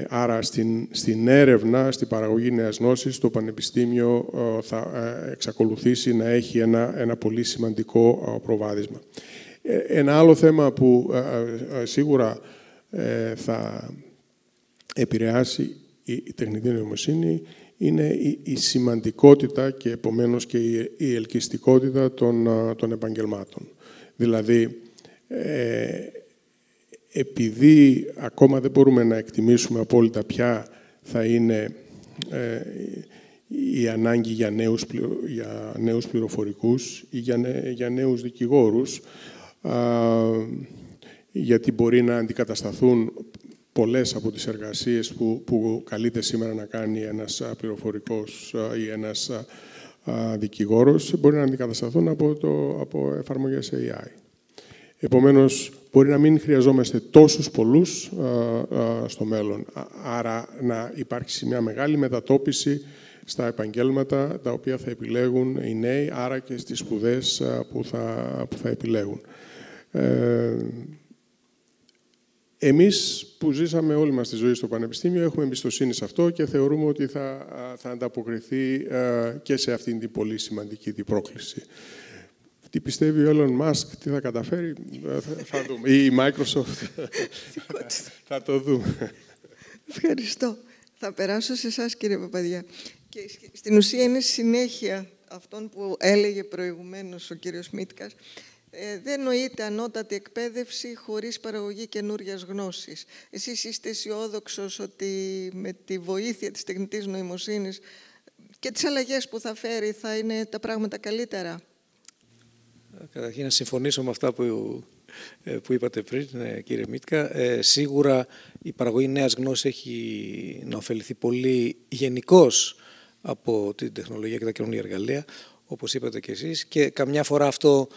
Άρα στην έρευνα, στην παραγωγή νέας γνώσης, το Πανεπιστήμιο θα εξακολουθήσει να έχει ένα πολύ σημαντικό προβάδισμα. Ένα άλλο θέμα που σίγουρα θα επηρεάσει η τεχνητή νοημοσύνη είναι η σημαντικότητα και επομένως και η ελκυστικότητα των επαγγελμάτων. Δηλαδή, επειδή ακόμα δεν μπορούμε να εκτιμήσουμε απόλυτα ποια θα είναι η ανάγκη για νέους πληροφορικούς ή για νέους δικηγόρους, γιατί μπορεί να αντικατασταθούν πολλές από τις εργασίες που καλείται σήμερα να κάνει ένας πληροφορικός ή ένας δικηγόρος, μπορεί να αντικατασταθούν από εφαρμογές AI. Επομένως, μπορεί να μην χρειαζόμαστε τόσους πολλούς στο μέλλον. Άρα, να υπάρξει μια μεγάλη μετατόπιση στα επαγγέλματα τα οποία θα επιλέγουν οι νέοι, άρα και στις σπουδές που θα επιλέγουν. Εμείς που ζήσαμε όλη μας τη ζωή στο Πανεπιστήμιο έχουμε εμπιστοσύνη σε αυτό και θεωρούμε ότι θα ανταποκριθεί και σε αυτήν την πολύ σημαντική την πρόκληση. Τι πιστεύει ο Elon Musk, τι θα καταφέρει, θα δούμε. Ή η Microsoft, θα το δούμε. Ευχαριστώ. Θα περάσω σε εσάς, κύριε Παπαδιά. Και στην ουσία είναι συνέχεια αυτών που έλεγε προηγουμένως ο κύριος Μίτκας. Δεν νοείται ανώτατη εκπαίδευση χωρίς παραγωγή καινούριας γνώσης. Εσείς είστε αισιόδοξος ότι με τη βοήθεια της τεχνητής νοημοσύνης και τις αλλαγές που θα φέρει θα είναι τα πράγματα καλύτερα? Καταρχήν να συμφωνήσω με αυτά που είπατε πριν, κύριε Μίτκα. Σίγουρα η παραγωγή νέας γνώσης έχει να ωφεληθεί πολύ γενικώς από την τεχνολογία και τα καινούργια εργαλεία, όπως είπατε και εσείς, και καμιά φορά αυτό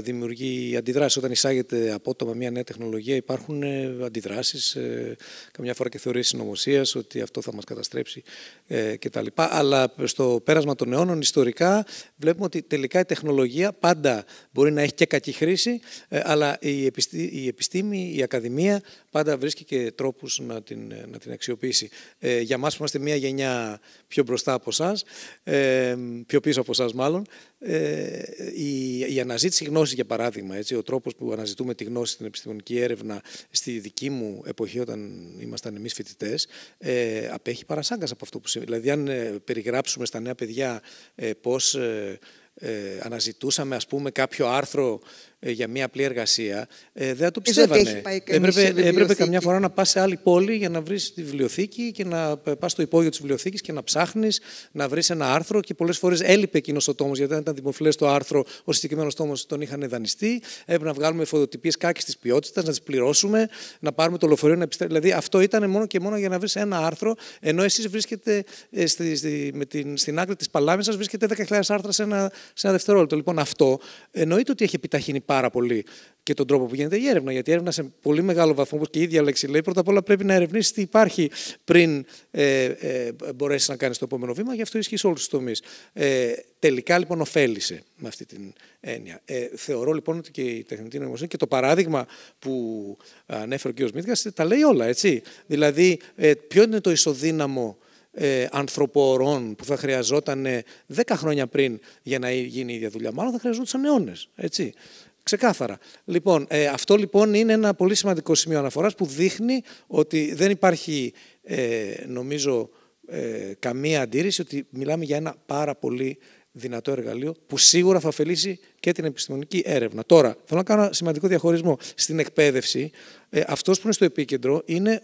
δημιουργεί αντιδράσεις. Όταν εισάγεται απότομα μια νέα τεχνολογία, υπάρχουν αντιδράσεις, καμιά φορά και θεωρίες συνωμοσίας ότι αυτό θα μας καταστρέψει κτλ. Αλλά στο πέρασμα των αιώνων, ιστορικά, βλέπουμε ότι τελικά η τεχνολογία πάντα μπορεί να έχει και κακή χρήση, αλλά η επιστήμη, η ακαδημία πάντα βρίσκει και τρόπους να την αξιοποιήσει. Για μας που είμαστε μια γενιά πιο μπροστά από εσάς, πιο πίσω από εσάς μάλλον, η αναζήτηση γνώσης, για παράδειγμα, έτσι, ο τρόπος που αναζητούμε τη γνώση στην επιστημονική έρευνα στη δική μου εποχή, όταν ήμασταν εμείς φοιτητές, απέχει παρασάγκας από αυτό που συμβαίνει. Δηλαδή, αν περιγράψουμε στα νέα παιδιά πώς αναζητούσαμε, ας πούμε, κάποιο άρθρο για μια απλή εργασία, δεν θα το πιστεύανε. Έπρεπε καμιά φορά να πας σε άλλη πόλη για να βρεις τη βιβλιοθήκη και να πας στο υπόγειο της βιβλιοθήκης και να ψάχνεις να βρεις ένα άρθρο, και πολλές φορές έλειπε εκείνος ο τόμος, γιατί αν ήταν δημοφιλές το άρθρο, ο συγκεκριμένος τόμος τον είχαν δανειστεί. Έπρεπε να βγάλουμε φωτοτυπίες κάκιστης ποιότητας, να τις πληρώσουμε, να πάρουμε το λεωφορείο να επιστρέψουμε. Δηλαδή, αυτό ήταν μόνο και μόνο για να βρεις ένα άρθρο, ενώ εσείς βρίσκετε στην άκρη της παλάμης σας, βρίσκετε 10.000 άρθρα σε ένα δευτερόλεπτο. Λοιπόν, αυτό εννοείται ότι έχει επιταχύνει πάρα πολύ και τον τρόπο που γίνεται η έρευνα. Γιατί η έρευνα σε πολύ μεγάλο βαθμό, όπως και η ίδια λέξη λέει, πρώτα απ' όλα πρέπει να ερευνήσεις τι υπάρχει πριν μπορέσεις να κάνεις το επόμενο βήμα. Γι' αυτό ισχύει σε όλους τους τομείς. Τελικά λοιπόν ωφέλησε με αυτή την έννοια. Θεωρώ λοιπόν ότι και η τεχνητή νοημοσύνη και το παράδειγμα που ανέφερε ο κ. Μίτκας τα λέει όλα, έτσι. Δηλαδή, ποιο είναι το ισοδύναμο ανθρωποορών που θα χρειαζόταν 10 χρόνια πριν για να γίνει η ίδια δουλειά? Μάλλον θα χρειαζόταν αιώνες, έτσι. Ξεκάθαρα. Λοιπόν, αυτό λοιπόν είναι ένα πολύ σημαντικό σημείο αναφοράς που δείχνει ότι δεν υπάρχει, νομίζω, καμία αντίρρηση ότι μιλάμε για ένα πάρα πολύ δυνατό εργαλείο που σίγουρα θα ωφελήσει και την επιστημονική έρευνα. Τώρα, θέλω να κάνω ένα σημαντικό διαχωρισμό. Στην εκπαίδευση, αυτός που είναι στο επίκεντρο είναι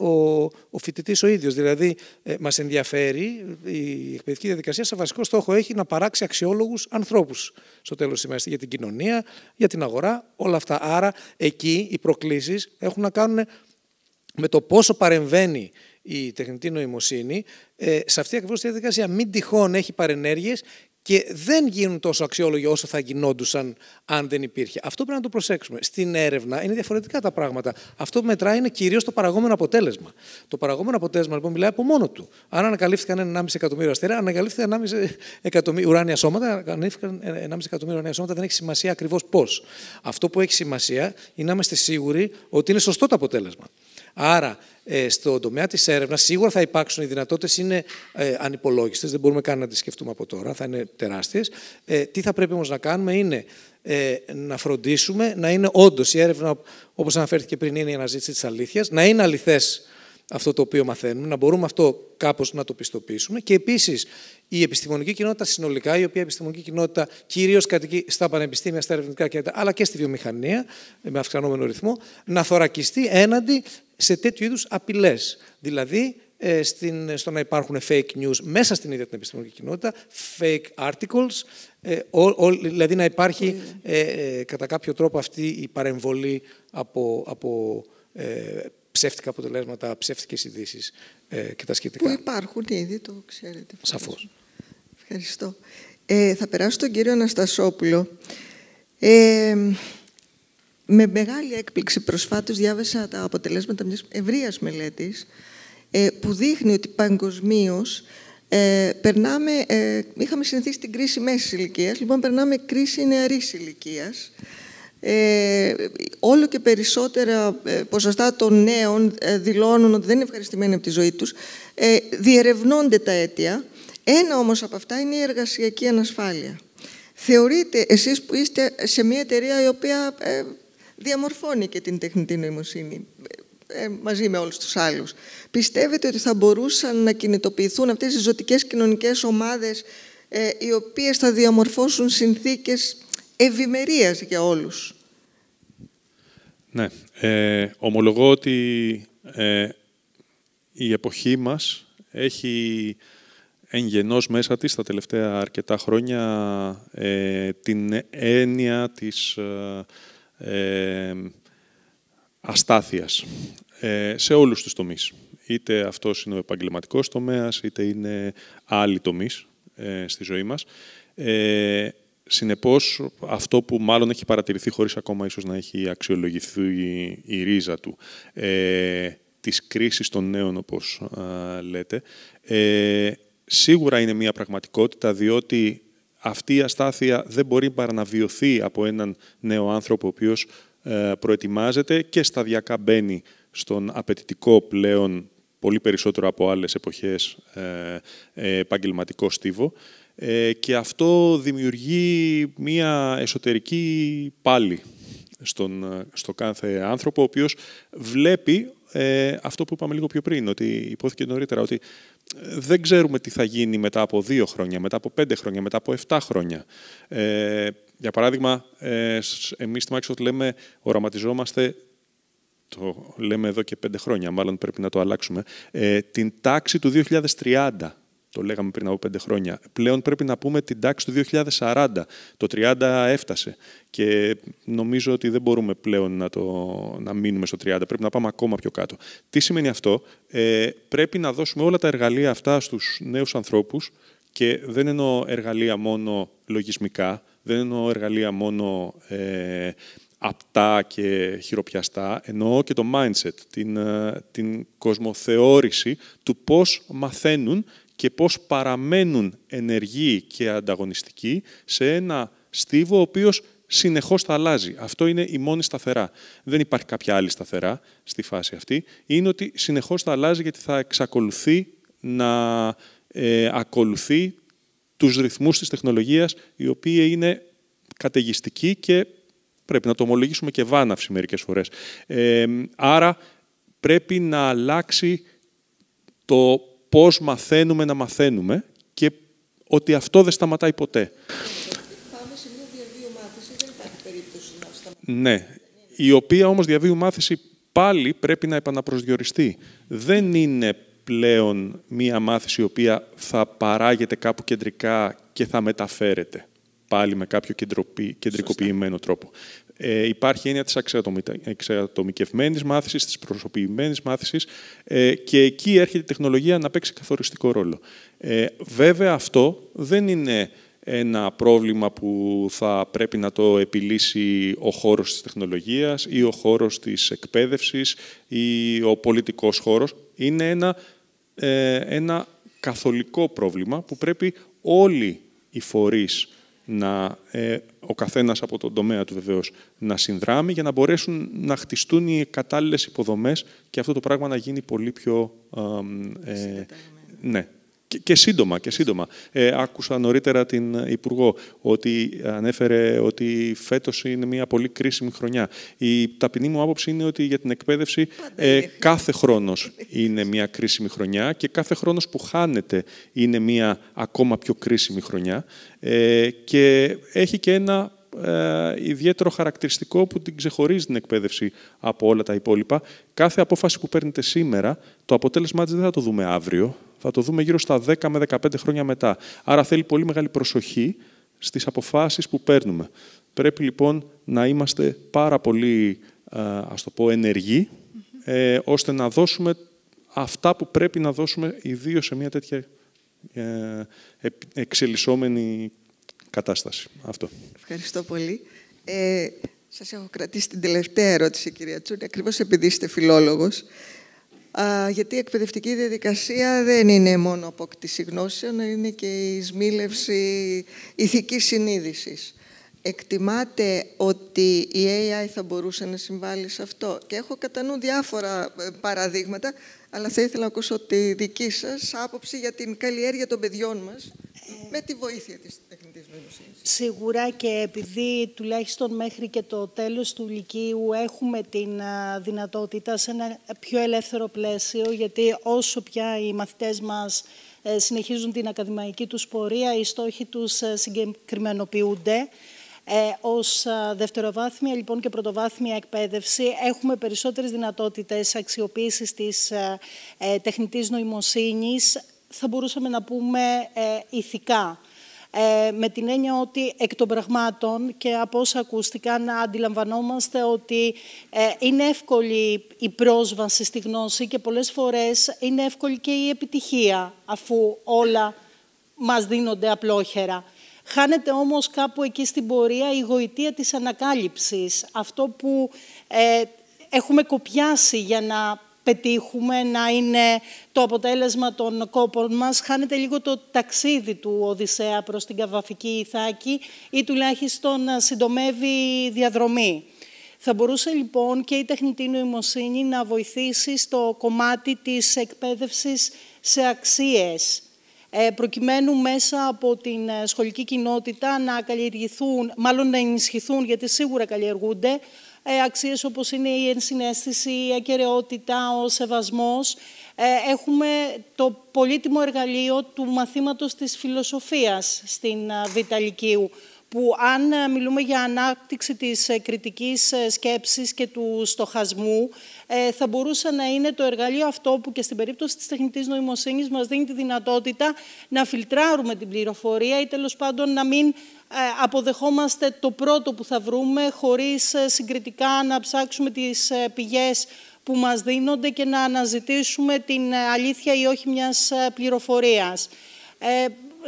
ο φοιτητής ο ίδιος. Δηλαδή, μας ενδιαφέρει η εκπαιδευτική διαδικασία, σε βασικό στόχο έχει να παράξει αξιόλογους ανθρώπους στο τέλος της ημέρας, για την κοινωνία, για την αγορά, όλα αυτά. Άρα, εκεί οι προκλήσεις έχουν να κάνουν με το πόσο παρεμβαίνει η τεχνητή νοημοσύνη σε αυτή ακριβώς τη διαδικασία. Μην τυχόν έχει παρενέργειες και δεν γίνουν τόσο αξιόλογοι όσο θα γινόντουσαν αν δεν υπήρχε. Αυτό πρέπει να το προσέξουμε. Στην έρευνα είναι διαφορετικά τα πράγματα. Αυτό που μετράει είναι κυρίως το παραγόμενο αποτέλεσμα. Το παραγόμενο αποτέλεσμα λοιπόν μιλάει από μόνο του. Αν ανακαλύφθηκαν 1,5 εκατομμύριο αστέρια, ανακαλύφθηκαν 1,5 εκατομμύριο ουράνια σώματα, ανακαλύφθηκαν 1,5 εκατομμύριο ουράνια σώματα, δεν έχει σημασία ακριβώς πώς. Αυτό που έχει σημασία είναι να είμαστε σίγουροι ότι είναι σωστό το αποτέλεσμα. Άρα, στον τομέα της έρευνας σίγουρα θα υπάρξουν, οι δυνατότητες είναι ανυπολόγιστες, δεν μπορούμε καν να τις σκεφτούμε από τώρα, θα είναι τεράστιες. Τι θα πρέπει όμως να κάνουμε είναι να φροντίσουμε να είναι όντως η έρευνα, όπως αναφέρθηκε πριν, είναι η αναζήτηση της αλήθειας, να είναι αληθές αυτό το οποίο μαθαίνουμε, να μπορούμε αυτό κάπως να το πιστοποιήσουμε, και επίσης η επιστημονική κοινότητα συνολικά, η οποία επιστημονική κοινότητα κυρίως κατοικεί στα πανεπιστήμια, στα ερευνητικά κέντρα, αλλά και στη βιομηχανία, με αυξανόμενο ρυθμό, να θωρακιστεί έναντι σε τέτοιου είδους απειλές. Δηλαδή, στο να υπάρχουν fake news μέσα στην ίδια την επιστημονική κοινότητα, fake articles, δηλαδή να υπάρχει κατά κάποιο τρόπο αυτή η παρεμβολή από ψεύτικα αποτελέσματα, ψεύτικες ειδήσεις και τα σχετικά. Που υπάρχουν ήδη, το ξέρετε. Σαφώς. Ευχαριστώ. Θα περάσω στον κύριο Αναστασόπουλο. Με μεγάλη έκπληξη προσφάτως διάβασα τα αποτελέσματα μιας ευρείας μελέτης που δείχνει ότι παγκοσμίως είχαμε συνηθίσει την κρίση μέσης ηλικίας, λοιπόν περνάμε κρίση νεαρής ηλικίας. Όλο και περισσότερα ποσοστά των νέων δηλώνουν ότι δεν είναι ευχαριστημένοι από τη ζωή τους. Διερευνώνται τα αίτια. Ένα όμως από αυτά είναι η εργασιακή ανασφάλεια. Θεωρείτε, εσείς που είστε σε μια εταιρεία η οποία διαμορφώνει και την τεχνητή νοημοσύνη μαζί με όλους τους άλλους, πιστεύετε ότι θα μπορούσαν να κινητοποιηθούν αυτές οι ζωτικές κοινωνικές ομάδες οι οποίες θα διαμορφώσουν συνθήκες ευημερίας για όλους? Ναι. Ομολογώ ότι η εποχή μας έχει εγγενώς μέσα της τα τελευταία αρκετά χρόνια την έννοια της αστάθειας σε όλους τους τομείς. Είτε αυτός είναι ο επαγγελματικός τομέας, είτε είναι άλλοι τομείς στη ζωή μας. Συνεπώς, αυτό που μάλλον έχει παρατηρηθεί χωρίς ακόμα ίσως να έχει αξιολογηθεί η ρίζα του, της κρίσης των νέων, όπως λέτε, σίγουρα είναι μια πραγματικότητα, διότι αυτή η αστάθεια δεν μπορεί παρά να βιωθεί από έναν νέο άνθρωπο, ο οποίος προετοιμάζεται και σταδιακά μπαίνει στον απαιτητικό πλέον, πολύ περισσότερο από άλλες εποχές, επαγγελματικό στίβο. Και αυτό δημιουργεί μία εσωτερική πάλη στο κάθε άνθρωπο, ο οποίος βλέπει αυτό που είπαμε λίγο πιο πριν, ότι υπόθηκε νωρίτερα, ότι δεν ξέρουμε τι θα γίνει μετά από 2 χρόνια, μετά από 5 χρόνια, μετά από 7 χρόνια. Για παράδειγμα, εμείς στη Microsoft λέμε, οραματιζόμαστε, το λέμε εδώ και 5 χρόνια, μάλλον πρέπει να το αλλάξουμε, την τάξη του 2030. Το λέγαμε πριν από 5 χρόνια. Πλέον πρέπει να πούμε την τάξη του 2040. Το 30 έφτασε. Και νομίζω ότι δεν μπορούμε πλέον να μείνουμε στο 30. Πρέπει να πάμε ακόμα πιο κάτω. Τι σημαίνει αυτό? Πρέπει να δώσουμε όλα τα εργαλεία αυτά στους νέους ανθρώπους, και δεν εννοώ εργαλεία μόνο λογισμικά, δεν εννοώ εργαλεία μόνο απτά και χειροπιαστά, εννοώ και το mindset, την κοσμοθεώρηση του πώς μαθαίνουν και πώς παραμένουν ενεργοί και ανταγωνιστικοί σε ένα στίβο ο οποίος συνεχώς θα αλλάζει. Αυτό είναι η μόνη σταθερά. Δεν υπάρχει κάποια άλλη σταθερά στη φάση αυτή. Είναι ότι συνεχώς θα αλλάζει, γιατί θα εξακολουθεί να ακολουθεί τους ρυθμούς της τεχνολογίας, οι οποίοι είναι καταιγιστικοί και πρέπει να το ομολογήσουμε και βάναυση μερικές φορές. Άρα πρέπει να αλλάξει το πώς μαθαίνουμε να μαθαίνουμε, και ότι αυτό δεν σταματάει ποτέ. Πάμε σε μια διαβίου μάθηση, δεν υπάρχει περίπτωση να σταματήσει. Ναι, η οποία όμως διαβίου μάθηση πάλι πρέπει να επαναπροσδιοριστεί. Δεν είναι πλέον μια μάθηση η οποία θα παράγεται κάπου κεντρικά και θα μεταφέρεται πάλι με κάποιο κεντρικοποιημένο τρόπο. Υπάρχει έννοια της εξατομικευμένης μάθησης, της προσωποποιημένης μάθησης, και εκεί έρχεται η τεχνολογία να παίξει καθοριστικό ρόλο. Βέβαια, αυτό δεν είναι ένα πρόβλημα που θα πρέπει να το επιλύσει ο χώρος της τεχνολογίας ή ο χώρος της εκπαίδευσης ή ο πολιτικός χώρος. Είναι ένα καθολικό πρόβλημα που πρέπει όλοι οι φορείς, ο καθένας από τον τομέα του βεβαίως, να συνδράμει για να μπορέσουν να χτιστούν οι κατάλληλες υποδομές και αυτό το πράγμα να γίνει πολύ πιο ναι. Και σύντομα. Άκουσα νωρίτερα την Υπουργό ότι ανέφερε ότι φέτος είναι μια πολύ κρίσιμη χρονιά. Η ταπεινή μου άποψη είναι ότι για την εκπαίδευση κάθε χρόνος είναι μια κρίσιμη χρονιά, και κάθε χρόνος που χάνεται είναι μια ακόμα πιο κρίσιμη χρονιά, και έχει και ένα ιδιαίτερο χαρακτηριστικό που την ξεχωρίζει την εκπαίδευση από όλα τα υπόλοιπα. Κάθε απόφαση που παίρνετε σήμερα, το αποτέλεσμά της δεν θα το δούμε αύριο, θα το δούμε γύρω στα 10 με 15 χρόνια μετά. Άρα θέλει πολύ μεγάλη προσοχή στις αποφάσεις που παίρνουμε. Πρέπει λοιπόν να είμαστε πάρα πολύ, ας το πω, ενεργοί, ώστε να δώσουμε αυτά που πρέπει να δώσουμε, ιδίως σε μια τέτοια εξελισσόμενη κατάσταση. Αυτό. Ευχαριστώ πολύ. Σας έχω κρατήσει την τελευταία ερώτηση, κυρία Τσούνη, ακριβώς επειδή είστε φιλόλογος. Γιατί η εκπαιδευτική διαδικασία δεν είναι μόνο απόκτηση γνώσεων, είναι και η σμήλευση ηθικής συνείδησης. Εκτιμάτε ότι η AI θα μπορούσε να συμβάλλει σε αυτό? Και έχω κατά νου διάφορα παραδείγματα, αλλά θα ήθελα να ακούσω τη δική σας άποψη για την καλλιέργεια των παιδιών μας με τη βοήθεια της τεχνητής νοημοσύνης. Σίγουρα, και επειδή τουλάχιστον μέχρι και το τέλος του Λυκείου έχουμε την δυνατότητα σε ένα πιο ελεύθερο πλαίσιο, γιατί όσο πια οι μαθητές μας συνεχίζουν την ακαδημαϊκή τους πορεία, οι στόχοι τους συγκεκριμενοποιούνται. Ως δευτεροβάθμια λοιπόν και πρωτοβάθμια εκπαίδευση έχουμε περισσότερες δυνατότητες αξιοποίησης της τεχνητής νοημοσύνης, θα μπορούσαμε να πούμε ηθικά. Με την έννοια ότι εκ των πραγμάτων και από όσα ακούστηκαν αντιλαμβανόμαστε ότι είναι εύκολη η πρόσβαση στη γνώση και πολλές φορές είναι εύκολη και η επιτυχία, αφού όλα μας δίνονται απλόχερα. Χάνεται όμως κάπου εκεί στην πορεία η γοητεία της ανακάλυψης. Αυτό που έχουμε κοπιάσει για να πετύχουμε, να είναι το αποτέλεσμα των κόπων μας, χάνεται λίγο το ταξίδι του Οδυσσέα προς την Καβαφική Ιθάκη ή τουλάχιστον συντομεύει διαδρομή. Θα μπορούσε λοιπόν και η τεχνητή νοημοσύνη να βοηθήσει στο κομμάτι της εκπαίδευσης σε αξίες, προκειμένου μέσα από την σχολική κοινότητα να καλλιεργηθούν, μάλλον να ενισχυθούν, γιατί σίγουρα καλλιεργούνται, αξίες όπως είναι η ενσυναίσθηση, η ακεραιότητα, ο σεβασμός. Έχουμε το πολύτιμο εργαλείο του μαθήματος της φιλοσοφίας στην Β' Λυκείου, που αν μιλούμε για ανάπτυξη της κριτικής σκέψης και του στοχασμού, θα μπορούσε να είναι το εργαλείο αυτό που και στην περίπτωση της τεχνητής νοημοσύνης μας δίνει τη δυνατότητα να φιλτράρουμε την πληροφορία ή τέλος πάντων να μην αποδεχόμαστε το πρώτο που θα βρούμε χωρίς συγκριτικά να ψάξουμε τις πηγές που μας δίνονται και να αναζητήσουμε την αλήθεια ή όχι μιας πληροφορίας.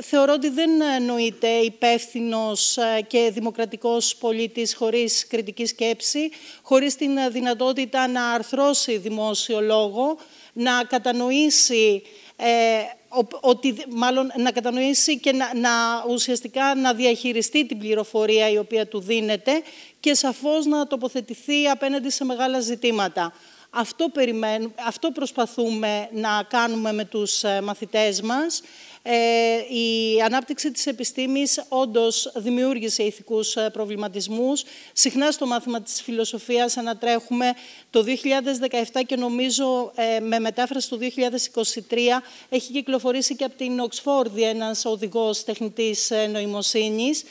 Θεωρώ ότι δεν νοείται υπεύθυνος και δημοκρατικός πολίτης χωρίς κριτική σκέψη, χωρίς την δυνατότητα να αρθρώσει δημόσιο λόγο, να κατανοήσει, να κατανοήσει και ουσιαστικά να διαχειριστεί την πληροφορία η οποία του δίνεται και σαφώς να τοποθετηθεί απέναντι σε μεγάλα ζητήματα. Αυτό προσπαθούμε να κάνουμε με τους μαθητές μας. Η ανάπτυξη της επιστήμης όντως δημιούργησε ηθικούς προβληματισμούς. Συχνά στο μάθημα της φιλοσοφίας ανατρέχουμε το 2017 και νομίζω με μετάφραση του 2023 έχει κυκλοφορήσει και από την Οξφόρδη ένας οδηγός τεχνητής νοημοσύνης.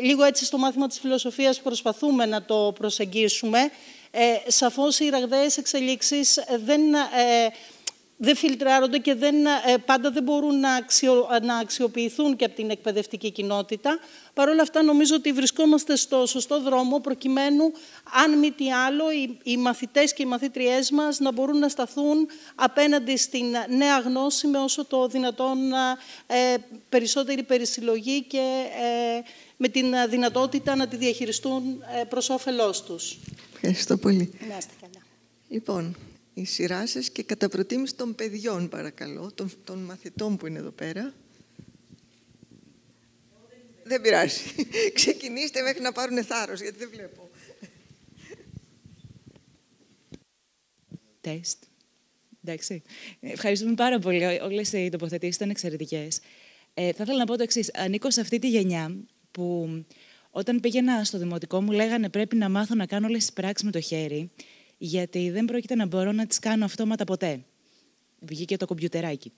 Λίγο έτσι στο μάθημα της φιλοσοφίας προσπαθούμε να το προσεγγίσουμε. Σαφώς οι ραγδαίες εξελίξεις δεν φιλτράρονται και πάντα δεν μπορούν να αξιοποιηθούν και από την εκπαιδευτική κοινότητα. Παρ' όλα αυτά νομίζω ότι βρισκόμαστε στο σωστό δρόμο προκειμένου, αν μη τι άλλο, οι μαθητές και οι μαθήτριές μας να μπορούν να σταθούν απέναντι στην νέα γνώση με όσο το δυνατόν περισσότερη περισυλλογή και με την δυνατότητα να τη διαχειριστούν προς όφελός τους. Ευχαριστώ πολύ. Να είστε καλά. Λοιπόν, η σειρά σας και κατά προτίμηση των παιδιών, παρακαλώ, των μαθητών που είναι εδώ πέρα. Δεν πειράζει. Ξεκινήστε μέχρι να πάρουν θάρρος, γιατί δεν βλέπω. Τεστ. Εντάξει. Ευχαριστούμε πάρα πολύ. Όλες οι τοποθετήσεις ήταν εξαιρετικές. Θα ήθελα να πω το εξής. Ανήκω σε αυτή τη γενιά που όταν πήγαινα στο δημοτικό μου λέγανε πρέπει να μάθω να κάνω όλες τις πράξεις με το χέρι, γιατί δεν πρόκειται να μπορώ να τις κάνω αυτόματα ποτέ. Βγήκε το κομπιουτεράκι.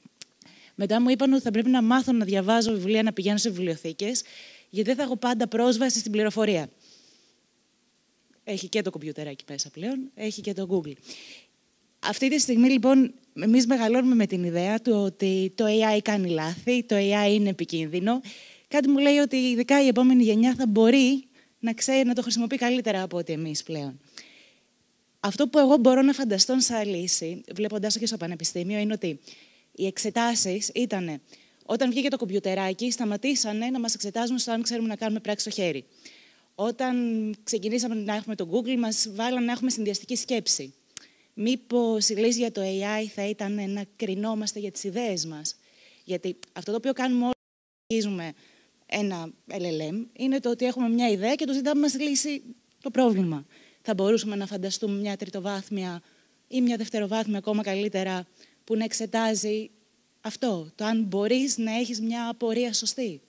Μετά μου είπαν ότι θα πρέπει να μάθω να διαβάζω βιβλία, να πηγαίνω σε βιβλιοθήκες, γιατί δεν θα έχω πάντα πρόσβαση στην πληροφορία. Έχει και το κομπιουτεράκι μέσα πλέον, έχει και το Google. Αυτή τη στιγμή, λοιπόν, εμείς μεγαλώνουμε με την ιδέα του ότι το AI κάνει λάθη, το AI είναι επικίνδυνο. Κάτι μου λέει ότι ειδικά η επόμενη γενιά θα μπορεί να ξέρει να το χρησιμοποιεί καλύτερα από ότι εμείς πλέον. Αυτό που εγώ μπορώ να φανταστώ σαν λύση, βλέποντάς το και στο πανεπιστήμιο, είναι ότι οι εξετάσεις ήταν, όταν βγήκε το κομπιουτεράκι, σταματήσανε να μας εξετάζουν στο αν ξέρουμε να κάνουμε πράξη στο χέρι. Όταν ξεκινήσαμε να έχουμε το Google, μας βάλαν να έχουμε συνδυαστική σκέψη. Μήπως η λύση για το AI θα ήταν να κρινόμαστε για τις ιδέες μας? Γιατί αυτό το οποίο κάνουμε όλοι, αρχίζουμε ένα LLM, είναι το ότι έχουμε μια ιδέα και το ζητάμε μας λύσει το πρόβλημα. Θα μπορούσαμε να φανταστούμε μια τριτοβάθμια ή μια δευτεροβάθμια ακόμα καλύτερα που να εξετάζει αυτό, το αν μπορείς να έχεις μια απορία σωστή.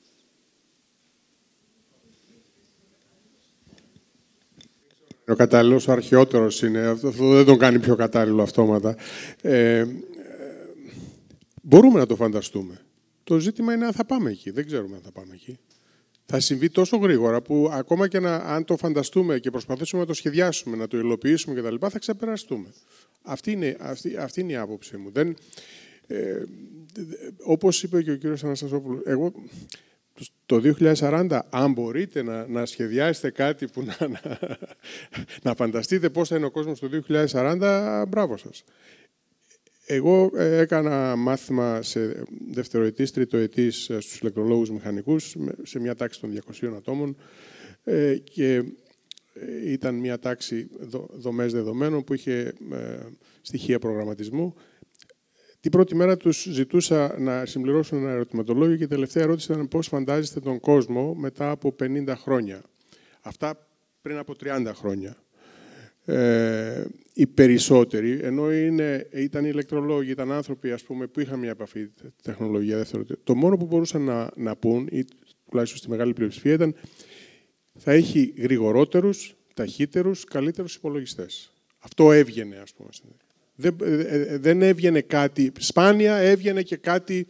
Ο κατάλληλος, ο αρχαιότερος είναι. Αυτό δεν τον κάνει πιο κατάλληλο αυτόματα. Μπορούμε να το φανταστούμε. Το ζήτημα είναι αν θα πάμε εκεί. Δεν ξέρουμε αν θα πάμε εκεί. Θα συμβεί τόσο γρήγορα που ακόμα και αν το φανταστούμε και προσπαθήσουμε να το σχεδιάσουμε, να το υλοποιήσουμε κτλ., θα ξεπεραστούμε. Αυτή είναι η άποψή μου. Όπως είπε και ο κύριος Αναστασόπουλος, εγώ το 2040, αν μπορείτε να σχεδιάσετε κάτι που να φανταστείτε πώς θα είναι ο κόσμος το 2040, μπράβο σας. Εγώ έκανα μάθημα σε δευτεροετής, τριτοετής στους ηλεκτρολόγους μηχανικούς, σε μια τάξη των 200 ατόμων και ήταν μια τάξη δομές δεδομένων που είχε στοιχεία προγραμματισμού. Την πρώτη μέρα τους ζητούσα να συμπληρώσουν ένα ερωτηματολόγιο και η τελευταία ερώτηση ήταν πώς φαντάζεστε τον κόσμο μετά από 50 χρόνια. Αυτά πριν από 30 χρόνια. Οι περισσότεροι, ενώ ήταν ηλεκτρολόγοι, ήταν άνθρωποι ας πούμε, που είχαν μια επαφή τεχνολογία, το μόνο που μπορούσαν να πούν, ή τουλάχιστον στη μεγάλη πλειοψηφία, ήταν θα έχει γρηγορότερους, ταχύτερους, καλύτερους υπολογιστές. Αυτό έβγαινε, ας πούμε. Δεν έβγαινε κάτι, σπάνια έβγαινε και κάτι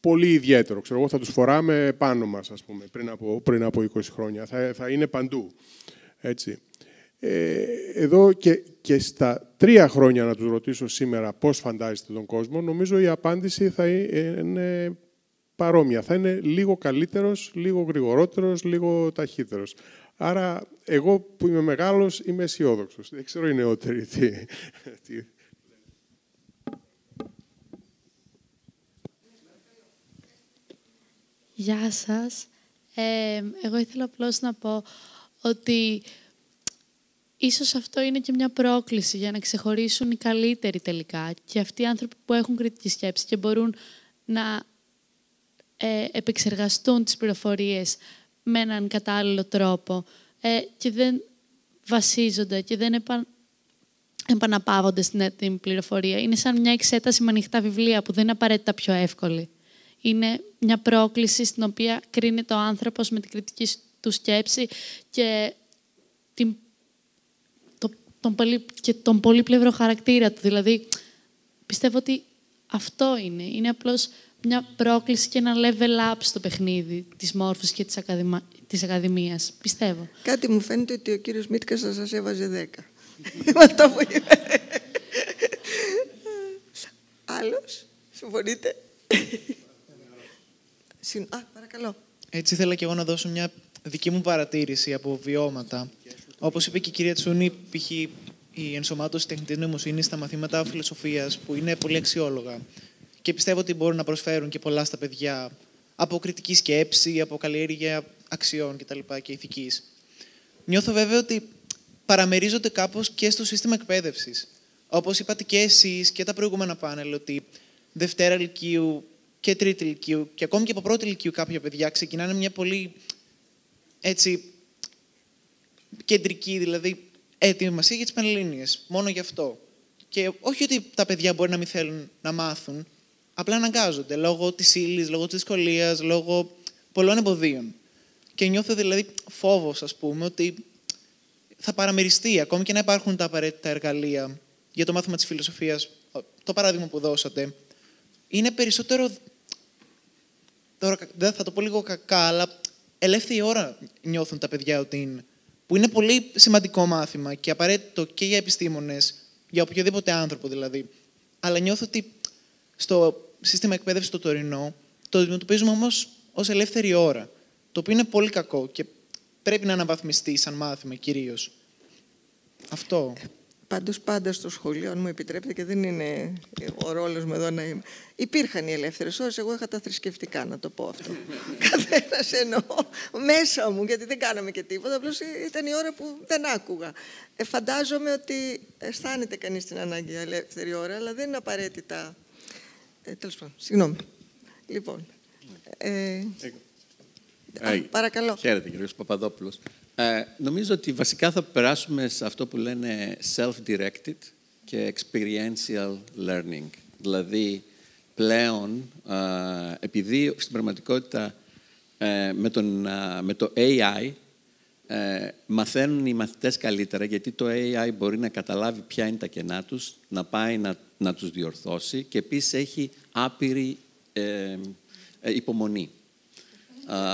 πολύ ιδιαίτερο. Ξέρω εγώ, θα τους φοράμε πάνω μας, ας πούμε, πριν από 20 χρόνια. Θα είναι παντού. Έτσι. Εδώ και στα 3 χρόνια να τους ρωτήσω σήμερα πώς φαντάζεστε τον κόσμο, νομίζω η απάντηση θα είναι παρόμοια. Θα είναι λίγο καλύτερος, λίγο γρηγορότερος, λίγο ταχύτερος. Άρα, εγώ που είμαι μεγάλος, είμαι αισιόδοξος. Δεν ξέρω οι νεότεροι τι. Γεια σας. Εγώ ήθελα απλώς να πω ότι ίσως αυτό είναι και μια πρόκληση για να ξεχωρίσουν οι καλύτεροι τελικά και αυτοί οι άνθρωποι που έχουν κριτική σκέψη και μπορούν να επεξεργαστούν τις πληροφορίες με έναν κατάλληλο τρόπο και δεν βασίζονται και δεν επαναπαύονται στην πληροφορία. Είναι σαν μια εξέταση με ανοιχτά βιβλία που δεν είναι απαραίτητα πιο εύκολη. Είναι μια πρόκληση στην οποία κρίνεται ο άνθρωπος με την κριτική του σκέψη και τον πολύπλευρο χαρακτήρα του. Δηλαδή, πιστεύω ότι αυτό είναι. Είναι απλώς μια πρόκληση και ένα level up στο παιχνίδι της μόρφωσης και της ακαδημίας. Πιστεύω. Κάτι μου φαίνεται ότι ο κύριος Μίτκας θα σας έβαζε 10. Με αυτό που είπε. Άλλος, συμφωνείτε? Παρακαλώ. Έτσι ήθελα και εγώ να δώσω μια δική μου παρατήρηση από βιώματα. Όπως είπε και η κυρία Τσούνη, π.χ. η ενσωμάτωση τεχνητής νοημοσύνης στα μαθήματα φιλοσοφίας, που είναι πολύ αξιόλογα και πιστεύω ότι μπορούν να προσφέρουν και πολλά στα παιδιά από κριτική σκέψη, από καλλιέργεια αξιών κτλ. Και ηθικής. Νιώθω βέβαια ότι παραμερίζονται κάπως και στο σύστημα εκπαίδευσης. Όπως είπατε και εσείς και τα προηγούμενα πάνελ, ότι Δευτέρα Λυκείου και Τρίτη Λυκείου και ακόμη και από Πρώτη Λυκείου κάποια παιδιά ξεκινάνε μια πολύ έτσι κεντρική, δηλαδή ετοιμασία για τις Πανελλήνιες. Μόνο γι' αυτό. Και όχι ότι τα παιδιά μπορεί να μην θέλουν να μάθουν, απλά αναγκάζονται λόγω της ύλης, λόγω της δυσκολίας, λόγω πολλών εμποδίων. Και νιώθω δηλαδή φόβος, ας πούμε, ότι θα παραμεριστεί, ακόμη και να υπάρχουν τα απαραίτητα εργαλεία για το μάθημα της φιλοσοφίας. Το παράδειγμα που δώσατε είναι περισσότερο, τώρα θα το πω λίγο κακά, αλλά ελεύθερη ώρα νιώθουν τα παιδιά ότι είναι. Που είναι πολύ σημαντικό μάθημα και απαραίτητο και για επιστήμονες, για οποιοδήποτε άνθρωπο δηλαδή. Αλλά νιώθω ότι στο σύστημα εκπαίδευσης το τωρινό το αντιμετωπίζουμε όμως ως ελεύθερη ώρα. Το οποίο είναι πολύ κακό και πρέπει να αναβαθμιστεί σαν μάθημα κυρίως. Αυτό. Πάντως πάντα στο σχολείο, αν μου επιτρέπετε, και δεν είναι ο ρόλος μου εδώ να είμαι, υπήρχαν οι ελεύθερες ώρες. Εγώ είχα τα θρησκευτικά, να το πω αυτό. Καθένας εννοώ μέσα μου, γιατί δεν κάναμε και τίποτα. Απλώς ήταν η ώρα που δεν άκουγα. Φαντάζομαι ότι αισθάνεται κανείς την ανάγκη για ελεύθερη ώρα, αλλά δεν είναι απαραίτητα. Τέλος πάντων, συγγνώμη. Λοιπόν. Παρακαλώ. Χαίρετε, κύριος Παπαδόπουλος. Νομίζω ότι βασικά θα περάσουμε σε αυτό που λένε self-directed και experiential learning. Δηλαδή, πλέον, επειδή στην πραγματικότητα με το AI μαθαίνουν οι μαθητές καλύτερα, γιατί το AI μπορεί να καταλάβει ποια είναι τα κενά τους, να πάει να τους διορθώσει και επίσης έχει άπειρη υπομονή.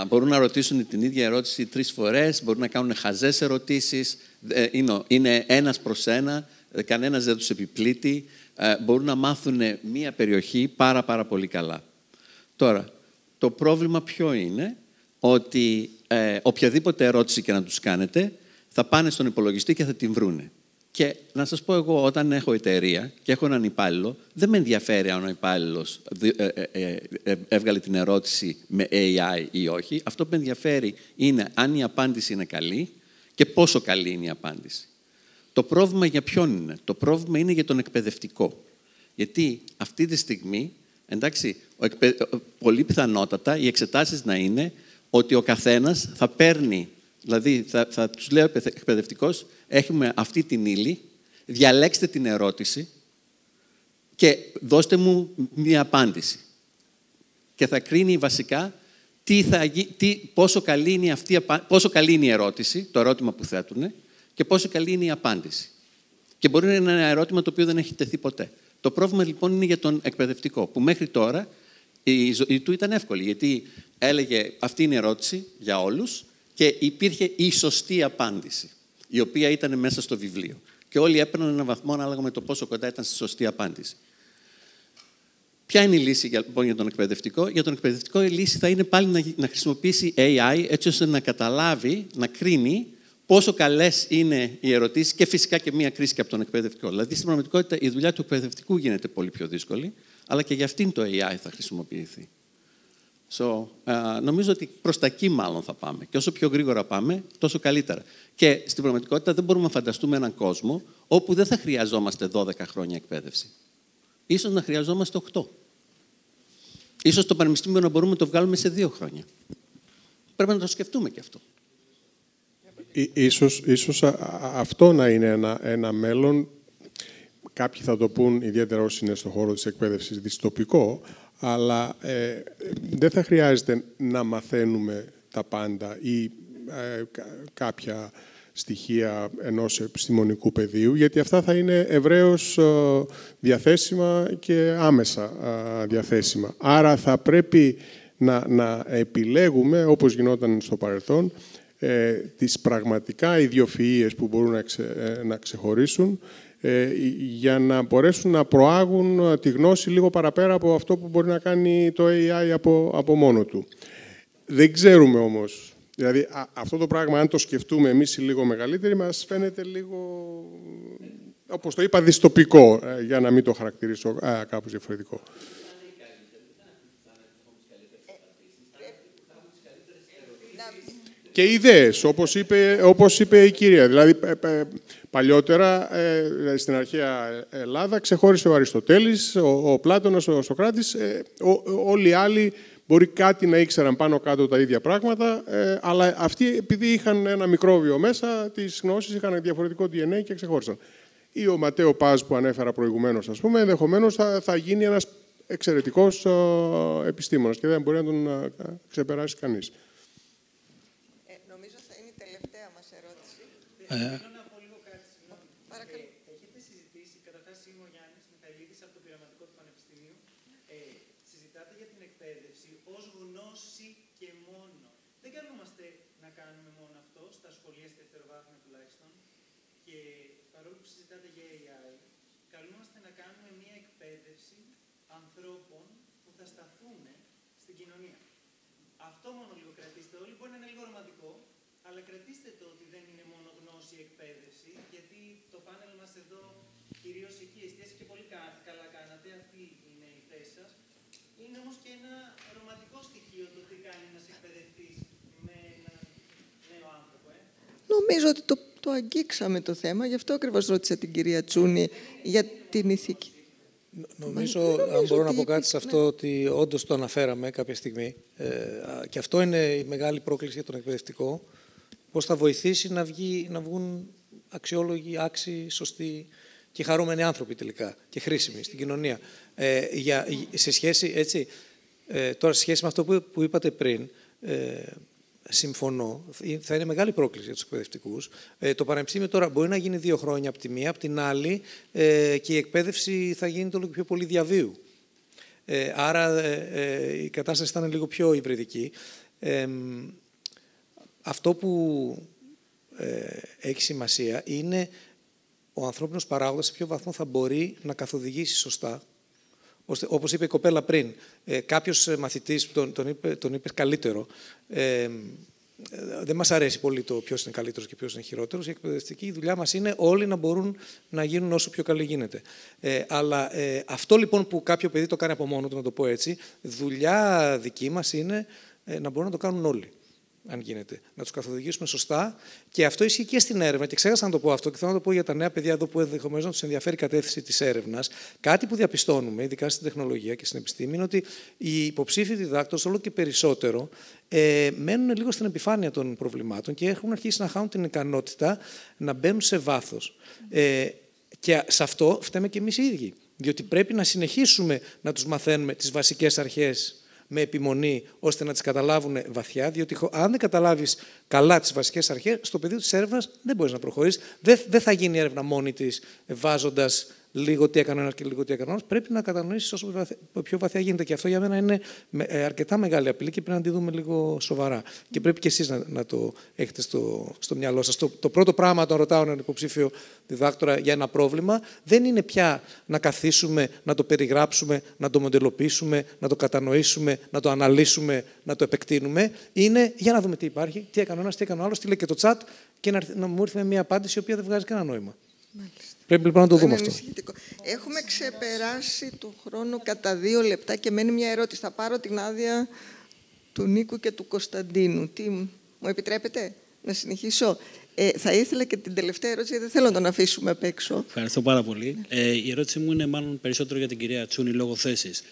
Μπορούν να ρωτήσουν την ίδια ερώτηση 3 φορές, μπορούν να κάνουν χαζές ερωτήσεις, είναι ένας προς ένα, κανένας δεν τους επιπλήττει, μπορούν να μάθουν μία περιοχή πάρα πολύ καλά. Τώρα, το πρόβλημα ποιο είναι, ότι οποιαδήποτε ερώτηση και να τους κάνετε, θα πάνε στον υπολογιστή και θα την βρούνε. Και να σας πω εγώ, όταν έχω εταιρεία και έχω έναν υπάλληλο, δεν με ενδιαφέρει αν ο υπάλληλος έβγαλε την ερώτηση με AI ή όχι. Αυτό που με ενδιαφέρει είναι αν η απάντηση είναι καλή και πόσο καλή είναι η απάντηση. Το πρόβλημα για ποιον είναι? Το πρόβλημα είναι για τον εκπαιδευτικό. Γιατί αυτή τη στιγμή, εντάξει, πολύ πιθανότατα οι εξετάσεις να είναι ότι ο καθένας θα παίρνει. Δηλαδή, θα τους λέω εκπαιδευτικός, έχουμε αυτή την ύλη, διαλέξτε την ερώτηση και δώστε μου μία απάντηση. Και θα κρίνει βασικά πόσο καλή είναι η ερώτηση, το ερώτημα που θέτουν, και πόσο καλή είναι η απάντηση. Και μπορεί να είναι ένα ερώτημα το οποίο δεν έχει τεθεί ποτέ. Το πρόβλημα λοιπόν είναι για τον εκπαιδευτικό, που μέχρι τώρα η ζωή του ήταν εύκολη, γιατί έλεγε αυτή είναι η ερώτηση για όλους, και υπήρχε η σωστή απάντηση, η οποία ήταν μέσα στο βιβλίο. Και όλοι έπαιρναν έναν βαθμό ανάλογα με το πόσο κοντά ήταν στη σωστή απάντηση. Ποια είναι η λύση λοιπόν για τον εκπαιδευτικό? Για τον εκπαιδευτικό η λύση θα είναι πάλι να χρησιμοποιήσει AI, έτσι ώστε να καταλάβει, να κρίνει πόσο καλές είναι οι ερωτήσεις και φυσικά και μία κρίση και από τον εκπαιδευτικό. Δηλαδή, στην πραγματικότητα η δουλειά του εκπαιδευτικού γίνεται πολύ πιο δύσκολη, αλλά και για αυτήν το AI θα χρησιμοποιηθεί. Νομίζω ότι προς τα εκεί μάλλον θα πάμε. Και όσο πιο γρήγορα πάμε, τόσο καλύτερα. Και στην πραγματικότητα δεν μπορούμε να φανταστούμε έναν κόσμο όπου δεν θα χρειαζόμαστε 12 χρόνια εκπαίδευση. Ίσως να χρειαζόμαστε 8. Ίσως το πανεπιστήμιο να μπορούμε να το βγάλουμε σε 2 χρόνια. Πρέπει να το σκεφτούμε και αυτό. Ίσως αυτό να είναι ένα μέλλον. Κάποιοι θα το πούν, ιδιαίτερα όσοι είναι στον χώρο της εκπαίδευσης, δυστοπικό, αλλά δεν θα χρειάζεται να μαθαίνουμε τα πάντα ή κάποια στοιχεία ενός επιστημονικού πεδίου, γιατί αυτά θα είναι ευρέως διαθέσιμα και άμεσα διαθέσιμα. Άρα θα πρέπει να επιλέγουμε, όπως γινόταν στο παρελθόν, τις πραγματικά ιδιοφυΐες που μπορούν να ξεχωρίσουν, για να μπορέσουν να προάγουν τη γνώση λίγο παραπέρα από αυτό που μπορεί να κάνει το AI από μόνο του. Δεν ξέρουμε όμως. Δηλαδή, αυτό το πράγμα, αν το σκεφτούμε εμείς οι λίγο μεγαλύτεροι, μας φαίνεται λίγο, όπως το είπα, δυστοπικό, για να μην το χαρακτηρίσω κάπως διαφορετικό. Και ιδέες, όπως είπε η κυρία. Δηλαδή, παλιότερα, στην αρχαία Ελλάδα, ξεχώρισε ο Αριστοτέλης, ο Πλάτωνας, ο Σωκράτης. Όλοι οι άλλοι μπορεί κάτι να ήξεραν πάνω κάτω τα ίδια πράγματα, αλλά αυτοί, επειδή είχαν ένα μικρόβιο μέσα, τις γνώσεις είχαν διαφορετικό DNA και ξεχώρισαν. Ή ο Ματέο Πάζ που ανέφερα προηγουμένως, ας πούμε, ενδεχομένως θα γίνει ένας εξαιρετικός επιστήμονας και δεν μπορεί να τον ξεπεράσει κανείς. Νομίζω θα είναι η τελευταία μας ερώτηση. Θέλω να πω λίγο κάτι. Παρακαλώ. Έχετε συζητήσει, καταρχάς είμαι ο Γιάννης Μιχαηλίδης από το Πειραματικό του Πανεπιστημίου. Συζητάτε για την εκπαίδευση ως γνώση και μόνο. Δεν κάνουμε καλούμαστε να κάνουμε μόνο αυτό, στα σχολεία, στη δευτεροβάθμια τουλάχιστον, και παρόλο που συζητάτε για AI, καλούμαστε να κάνουμε μια εκπαίδευση ανθρώπων που θα σταθούν στην κοινωνία. Αυτό μόνο λίγο κρατήστε όλοι. Μπορεί να είναι λίγο ρομαντικό, αλλά κρατήστε το ότι δεν είναι μόνο γνώση εκπαίδευση, γιατί το πάνελ μας εδώ κυρίως εκεί εστιάζει και πολύ καλά κάνατε. Αυτή είναι η θέση σας. Είναι όμως και ένα ρομαντικό στοιχείο το τι κάνει ένας εκπαιδευτής με έναν νέο άνθρωπο. Νομίζω ότι το αγγίξαμε το θέμα, γι' αυτό ακριβώς ρώτησα την κυρία Τσούνη για την ηθική. Νομίζω, αν μπορώ να πω κάτι σε αυτό, ότι όντως το αναφέραμε κάποια στιγμή. Και αυτό είναι η μεγάλη πρόκληση για τον εκπαιδευτικό. Πώς θα βοηθήσει να βγουν αξιόλογοι, άξιοι, σωστοί και χαρούμενοι άνθρωποι τελικά και χρήσιμοι στην κοινωνία. Σε σχέση, έτσι, τώρα, σε σχέση με αυτό που είπατε πριν, συμφωνώ, θα είναι μεγάλη πρόκληση για τους εκπαιδευτικούς. Το πανεπιστήμιο τώρα μπορεί να γίνει 2 χρόνια από τη μία, από την άλλη και η εκπαίδευση θα γίνει όλο και πιο πολύ διαβίου. Άρα η κατάσταση θα είναι λίγο πιο υβριδική. Αυτό που έχει σημασία είναι ο ανθρώπινος παράγοντας σε ποιο βαθμό θα μπορεί να καθοδηγήσει σωστά. Όπως είπε η κοπέλα πριν, κάποιος μαθητής, τον είπε καλύτερο, δεν μας αρέσει πολύ το ποιος είναι καλύτερος και ποιος είναι χειρότερος. Η εκπαιδευτική δουλειά μας είναι όλοι να μπορούν να γίνουν όσο πιο καλοί γίνεται. Αλλά αυτό λοιπόν που κάποιο παιδί το κάνει από μόνο του, να το πω έτσι, δουλειά δική μας είναι να μπορούν να το κάνουν όλοι. Αν γίνεται, να τους καθοδηγήσουμε σωστά. Και αυτό ισχύει και στην έρευνα. Και ξέχασα να το πω αυτό και θέλω να το πω για τα νέα παιδιά εδώ που ενδεχομένως να τους ενδιαφέρει η κατεύθυνση της έρευνας. Κάτι που διαπιστώνουμε, ειδικά στην τεχνολογία και στην επιστήμη, είναι ότι οι υποψήφοι διδάκτορες όλο και περισσότερο μένουν λίγο στην επιφάνεια των προβλημάτων και έχουν αρχίσει να χάνουν την ικανότητα να μπαίνουν σε βάθος. Και σε αυτό φταίμε και εμείς οι ίδιοι. Διότι πρέπει να συνεχίσουμε να τους μαθαίνουμε τις βασικές αρχές με επιμονή, ώστε να τις καταλάβουν βαθιά, διότι αν δεν καταλάβεις καλά τις βασικές αρχές, στο πεδίο της έρευνας δεν μπορείς να προχωρήσεις. Δεν θα γίνει η έρευνα μόνη της, βάζοντας λίγο τι έκανε ένας και λίγο τι έκανε ένας. Πρέπει να κατανοήσεις όσο πιο βαθιά γίνεται. Και αυτό για μένα είναι αρκετά μεγάλη απειλή και πρέπει να τη δούμε λίγο σοβαρά. Και πρέπει και εσείς να το έχετε στο μυαλό σας. Το πρώτο πράγμα, όταν ρωτάω έναν υποψήφιο διδάκτορα για ένα πρόβλημα, δεν είναι πια να καθίσουμε, να το περιγράψουμε, να το μοντελοποιήσουμε, να το κατανοήσουμε, να το αναλύσουμε, να το επεκτείνουμε. Είναι για να δούμε τι υπάρχει, τι έκανε ο ένας, τι έκανε ο άλλος, τι λέει και το chat και να μου έρθει μια απάντηση η οποία δεν βγάζει κανένα νόημα. Μάλιστα. Πρέπει λοιπόν να το δούμε αυτό. Έχουμε ξεπεράσει το χρόνο κατά 2 λεπτά και μένει μια ερώτηση. Θα πάρω την άδεια του Νίκου και του Κωνσταντίνου. Τι μου επιτρέπετε να συνεχίσω? Θα ήθελα και την τελευταία ερώτηση, δεν θέλω να τον αφήσουμε απ' έξω. Ευχαριστώ πάρα πολύ. Η ερώτηση μου είναι μάλλον περισσότερο για την κυρία Τσούνη λόγω θέσης.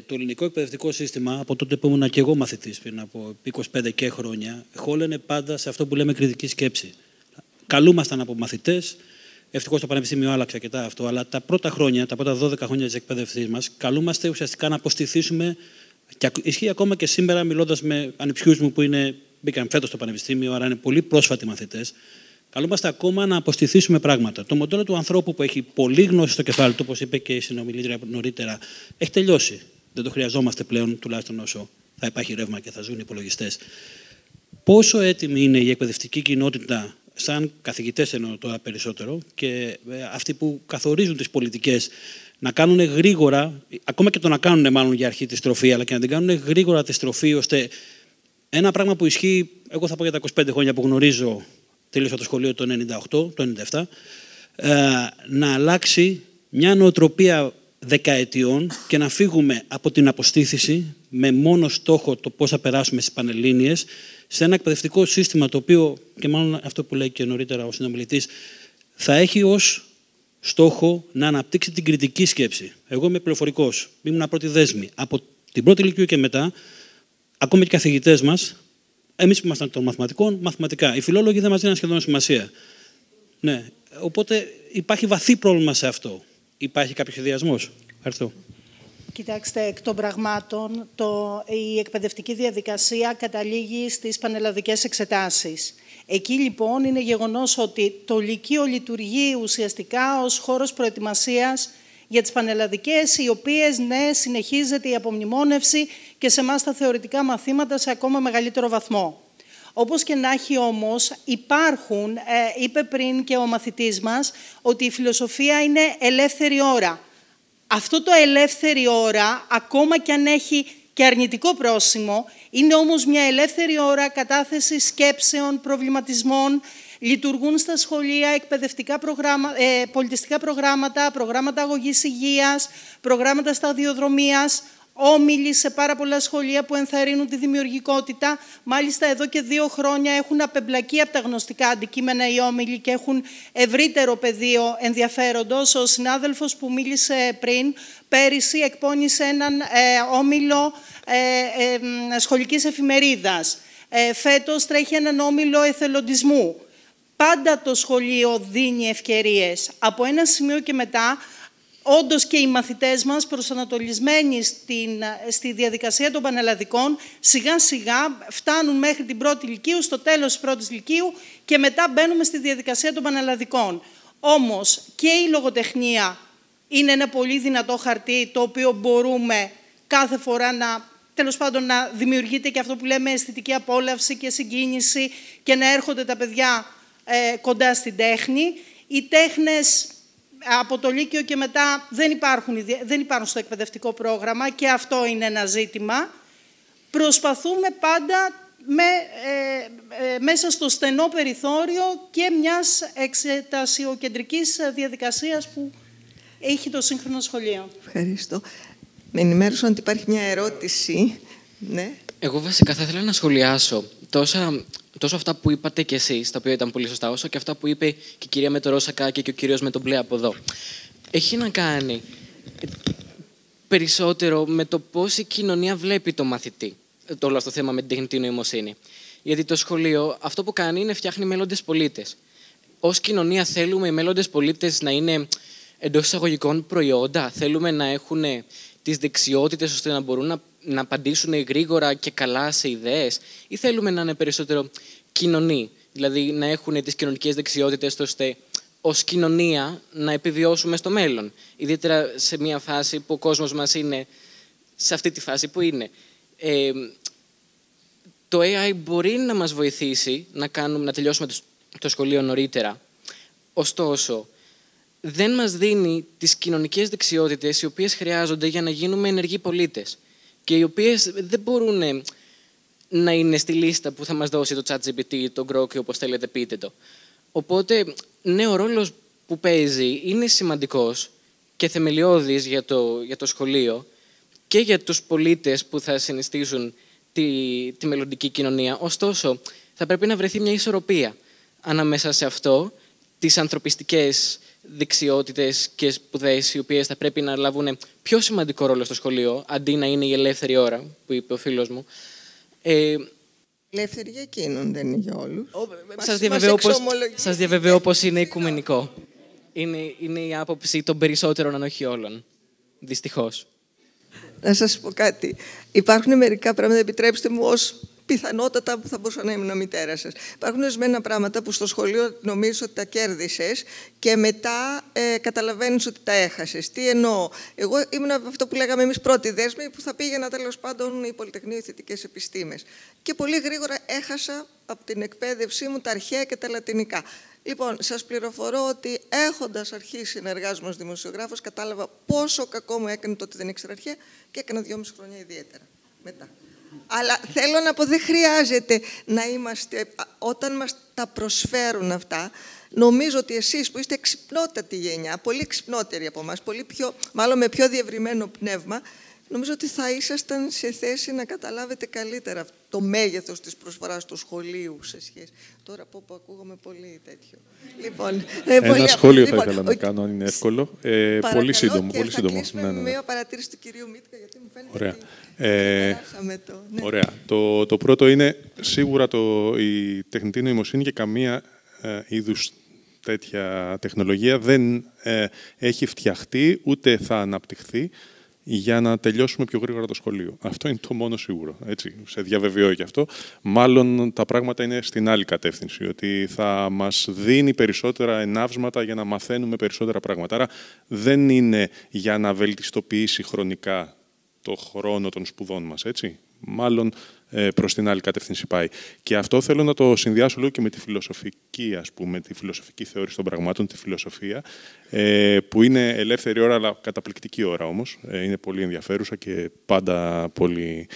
Το ελληνικό εκπαιδευτικό σύστημα, από τότε που ήμουν και εγώ μαθητής πριν από 25 και χρόνια, χώλαινε πάντα σε αυτό που λέμε κριτική σκέψη. Καλούμασταν από μαθητές. Ευτυχώς το Πανεπιστήμιο άλλαξε αρκετά αυτό, αλλά τα πρώτα 12 χρόνια της εκπαίδευσής μας, καλούμαστε ουσιαστικά να αποστηθήσουμε, και ισχύει ακόμα και σήμερα, μιλώντας με ανιψιούς μου που μπήκαν φέτος στο Πανεπιστήμιο, άρα είναι πολύ πρόσφατοι μαθητές, καλούμαστε ακόμα να αποστηθήσουμε πράγματα. Το μοντέλο του ανθρώπου που έχει πολλή γνώση στο κεφάλι του, όπως είπε και η συνομιλήτρια νωρίτερα, έχει τελειώσει. Δεν το χρειαζόμαστε πλέον, τουλάχιστον όσο θα υπάρχει ρεύμα και θα ζουν οι υπολογιστές. Πόσο έτοιμη είναι η εκπαιδευτική κοινότητα, σαν καθηγητές εννοώ τώρα περισσότερο, και αυτοί που καθορίζουν τις πολιτικές, να κάνουν γρήγορα, ακόμα και το να κάνουν μάλλον για αρχή τη στροφή, αλλά και να την κάνουν γρήγορα τη στροφή, ώστε ένα πράγμα που ισχύει, εγώ θα πω για τα 25 χρόνια που γνωρίζω, τελείωσα το σχολείο το 98, το 97, να αλλάξει μια νοοτροπία δεκαετιών και να φύγουμε από την αποστήθηση με μόνο στόχο το πώς θα περάσουμε στις Πανελλήνιες, σε ένα εκπαιδευτικό σύστημα το οποίο, και μάλλον αυτό που λέει και νωρίτερα ο συνομιλητής, θα έχει ως στόχο να αναπτύξει την κριτική σκέψη. Εγώ είμαι πληροφορικός, ήμουν πρώτη δέσμη. Από την πρώτη ηλικίου και μετά, ακόμα και οι καθηγητές μας, εμείς που ήμασταν των μαθηματικών, μαθηματικά. Οι φιλόλογοι δεν μας δίναν σχεδόν σημασία. Ναι. Οπότε υπάρχει βαθύ πρόβλημα σε αυτό. Υπάρχει κάποιος σχεδιασμός? Ευχαριστώ. Κοιτάξτε, εκ των πραγμάτων, η εκπαιδευτική διαδικασία καταλήγει στις πανελλαδικές εξετάσεις. Εκεί λοιπόν είναι γεγονός ότι το Λυκείο λειτουργεί ουσιαστικά ως χώρος προετοιμασίας για τις πανελλαδικές, οι οποίες, ναι, συνεχίζεται η απομνημόνευση και σε εμάς τα θεωρητικά μαθήματα σε ακόμα μεγαλύτερο βαθμό. Όπως και να έχει όμως, υπάρχουν, είπε πριν και ο μαθητής μας, ότι η φιλοσοφία είναι ελεύθερη ώρα. Αυτό το ελεύθερη ώρα, ακόμα και αν έχει και αρνητικό πρόσημο, είναι όμως μια ελεύθερη ώρα κατάθεσης σκέψεων, προβληματισμών. Λειτουργούν στα σχολεία εκπαιδευτικά πολιτιστικά προγράμματα, προγράμματα αγωγής υγείας, προγράμματα σταδιοδρομίας, όμιλοι σε πάρα πολλά σχολεία που ενθαρρύνουν τη δημιουργικότητα. Μάλιστα, εδώ και 2 χρόνια έχουν απεμπλακεί από τα γνωστικά αντικείμενα οι όμιλοι και έχουν ευρύτερο πεδίο ενδιαφέροντος. Ο συνάδελφος που μίλησε πριν, πέρυσι εκπώνησε έναν όμιλο σχολικής εφημερίδας. Φέτος τρέχει έναν όμιλο εθελοντισμού. Πάντα το σχολείο δίνει ευκαιρίες. Από ένα σημείο και μετά, όντως και οι μαθητές μας προσανατολισμένοι στη διαδικασία των πανελλαδικών, σιγά σιγά φτάνουν μέχρι την πρώτη λυκείου, στο τέλος της πρώτης λυκείου και μετά μπαίνουμε στη διαδικασία των πανελλαδικών. Όμως και η λογοτεχνία είναι ένα πολύ δυνατό χαρτί, το οποίο μπορούμε κάθε φορά τέλος πάντων να δημιουργείται και αυτό που λέμε αισθητική απόλαυση και συγκίνηση και να έρχονται τα παιδιά κοντά στην τέχνη. Οι τέχνες από το Λύκειο και μετά δεν υπάρχουν στο εκπαιδευτικό πρόγραμμα και αυτό είναι ένα ζήτημα. Προσπαθούμε πάντα μέσα στο στενό περιθώριο και μιας εξετασιοκεντρικής διαδικασίας που έχει το σύγχρονο σχολείο. Ευχαριστώ. Με ενημέρωσαν ότι υπάρχει μια ερώτηση. Ναι. Εγώ βασικά θα ήθελα να σχολιάσω τόσο αυτά που είπατε κι εσείς, τα οποία ήταν πολύ σωστά, όσο και αυτά που είπε και η κυρία με το ροζ σακάκι και ο κύριος με το μπλε από εδώ. Έχει να κάνει περισσότερο με το πώς η κοινωνία βλέπει το μαθητή, το όλο αυτό το θέμα με την τεχνητή νοημοσύνη. Γιατί το σχολείο αυτό που κάνει είναι φτιάχνει μέλλοντες πολίτες. Ως κοινωνία θέλουμε οι μέλλοντες πολίτες να είναι εντός εισαγωγικών προϊόντα, θέλουμε να έχουν τις δεξιότητες ώστε να μπορούν να απαντήσουν γρήγορα και καλά σε ιδέες, ή θέλουμε να είναι περισσότερο κοινωνοί, δηλαδή να έχουν τις κοινωνικές δεξιότητες ώστε ως κοινωνία να επιβιώσουμε στο μέλλον. Ιδιαίτερα σε μια φάση που ο κόσμος μας είναι σε αυτή τη φάση που είναι. Το AI μπορεί να μας βοηθήσει να τελειώσουμε το σχολείο νωρίτερα. Ωστόσο, δεν μας δίνει τις κοινωνικές δεξιότητες οι οποίες χρειάζονται για να γίνουμε ενεργοί πολίτες και οι οποίες δεν μπορούν να είναι στη λίστα που θα μας δώσει το ChatGPT, το Grok, όπως θέλετε πείτε το. Οπότε, ναι, ο ρόλος που παίζει είναι σημαντικός και θεμελιώδης για το σχολείο και για τους πολίτες που θα συνιστήσουν τη μελλοντική κοινωνία. Ωστόσο, θα πρέπει να βρεθεί μια ισορροπία ανάμεσα σε αυτό, τις ανθρωπιστικές δεξιότητες και σπουδές οι οποίες θα πρέπει να λάβουν πιο σημαντικό ρόλο στο σχολείο, αντί να είναι η ελεύθερη ώρα, που είπε ο φίλος μου. Ελεύθερη για εκείνον, δεν είναι για όλους. Σας διαβεβαιώ πως είναι οικουμενικό. Είναι η άποψη των περισσότερων, αν όχι όλων. Δυστυχώς. Να σας πω κάτι. Υπάρχουν μερικά πράγματα, επιτρέψτε μου, ως πιθανότατα που θα μπορούσα να ήμουν μητέρα σας. Υπάρχουν ορισμένα πράγματα που στο σχολείο νομίζεις ότι τα κέρδισες και μετά καταλαβαίνεις ότι τα έχασες. Τι εννοώ. Εγώ ήμουν αυτό που λέγαμε εμείς πρώτη δέσμη, που θα πήγαινα τέλος πάντων η Πολυτεχνείο Θετικές Επιστήμες. Και πολύ γρήγορα έχασα από την εκπαίδευσή μου τα αρχαία και τα λατινικά. Λοιπόν, σας πληροφορώ ότι έχοντας αρχίσει να εργάζομαι ως δημοσιογράφος, κατάλαβα πόσο κακό μου έκανε το ότι δεν ήξερα αρχαία και έκανα 2,5 χρόνια ιδιαίτερα μετά. Αλλά θέλω να πω, δεν χρειάζεται να είμαστε, όταν μας τα προσφέρουν αυτά, νομίζω ότι εσείς που είστε εξυπνότατη γενιά, πολύ εξυπνότεροι από εμάς, μάλλον με πιο διευρυμένο πνεύμα, νομίζω ότι θα ήσασταν σε θέση να καταλάβετε καλύτερα το μέγεθος της προσφοράς του σχολείου σε σχέση. Τώρα που ακούγαμε πολύ τέτοιο. Λοιπόν, ένα σχόλιο θα ήθελα να κάνω, αν είναι εύκολο. Πολύ σύντομο. Και θα κλείσουμε με μια παρατήρηση του κυρίου Μίτκα, γιατί μου φαίνεται ωραία. ότι ναι. Ωραία. Το πρώτο είναι σίγουρα η τεχνητή νοημοσύνη και καμία είδους τέτοια τεχνολογία δεν έχει φτιαχτεί ούτε θα αναπτυχθεί για να τελειώσουμε πιο γρήγορα το σχολείο. Αυτό είναι το μόνο σίγουρο. Έτσι, σε διαβεβαιώ και αυτό. Μάλλον τα πράγματα είναι στην άλλη κατεύθυνση, ότι θα μας δίνει περισσότερα εναύσματα για να μαθαίνουμε περισσότερα πράγματα. Άρα δεν είναι για να βελτιστοποιήσει χρονικά το χρόνο των σπουδών μας. Έτσι. μάλλον προς την άλλη κατεύθυνση πάει. Και αυτό θέλω να το συνδυάσω λίγο και με τη φιλοσοφική, ας πούμε, τη φιλοσοφική θεώρηση των πραγμάτων, τη φιλοσοφία, που είναι ελεύθερη ώρα, αλλά καταπληκτική ώρα όμως. Είναι πολύ ενδιαφέρουσα και πάντα πολύ...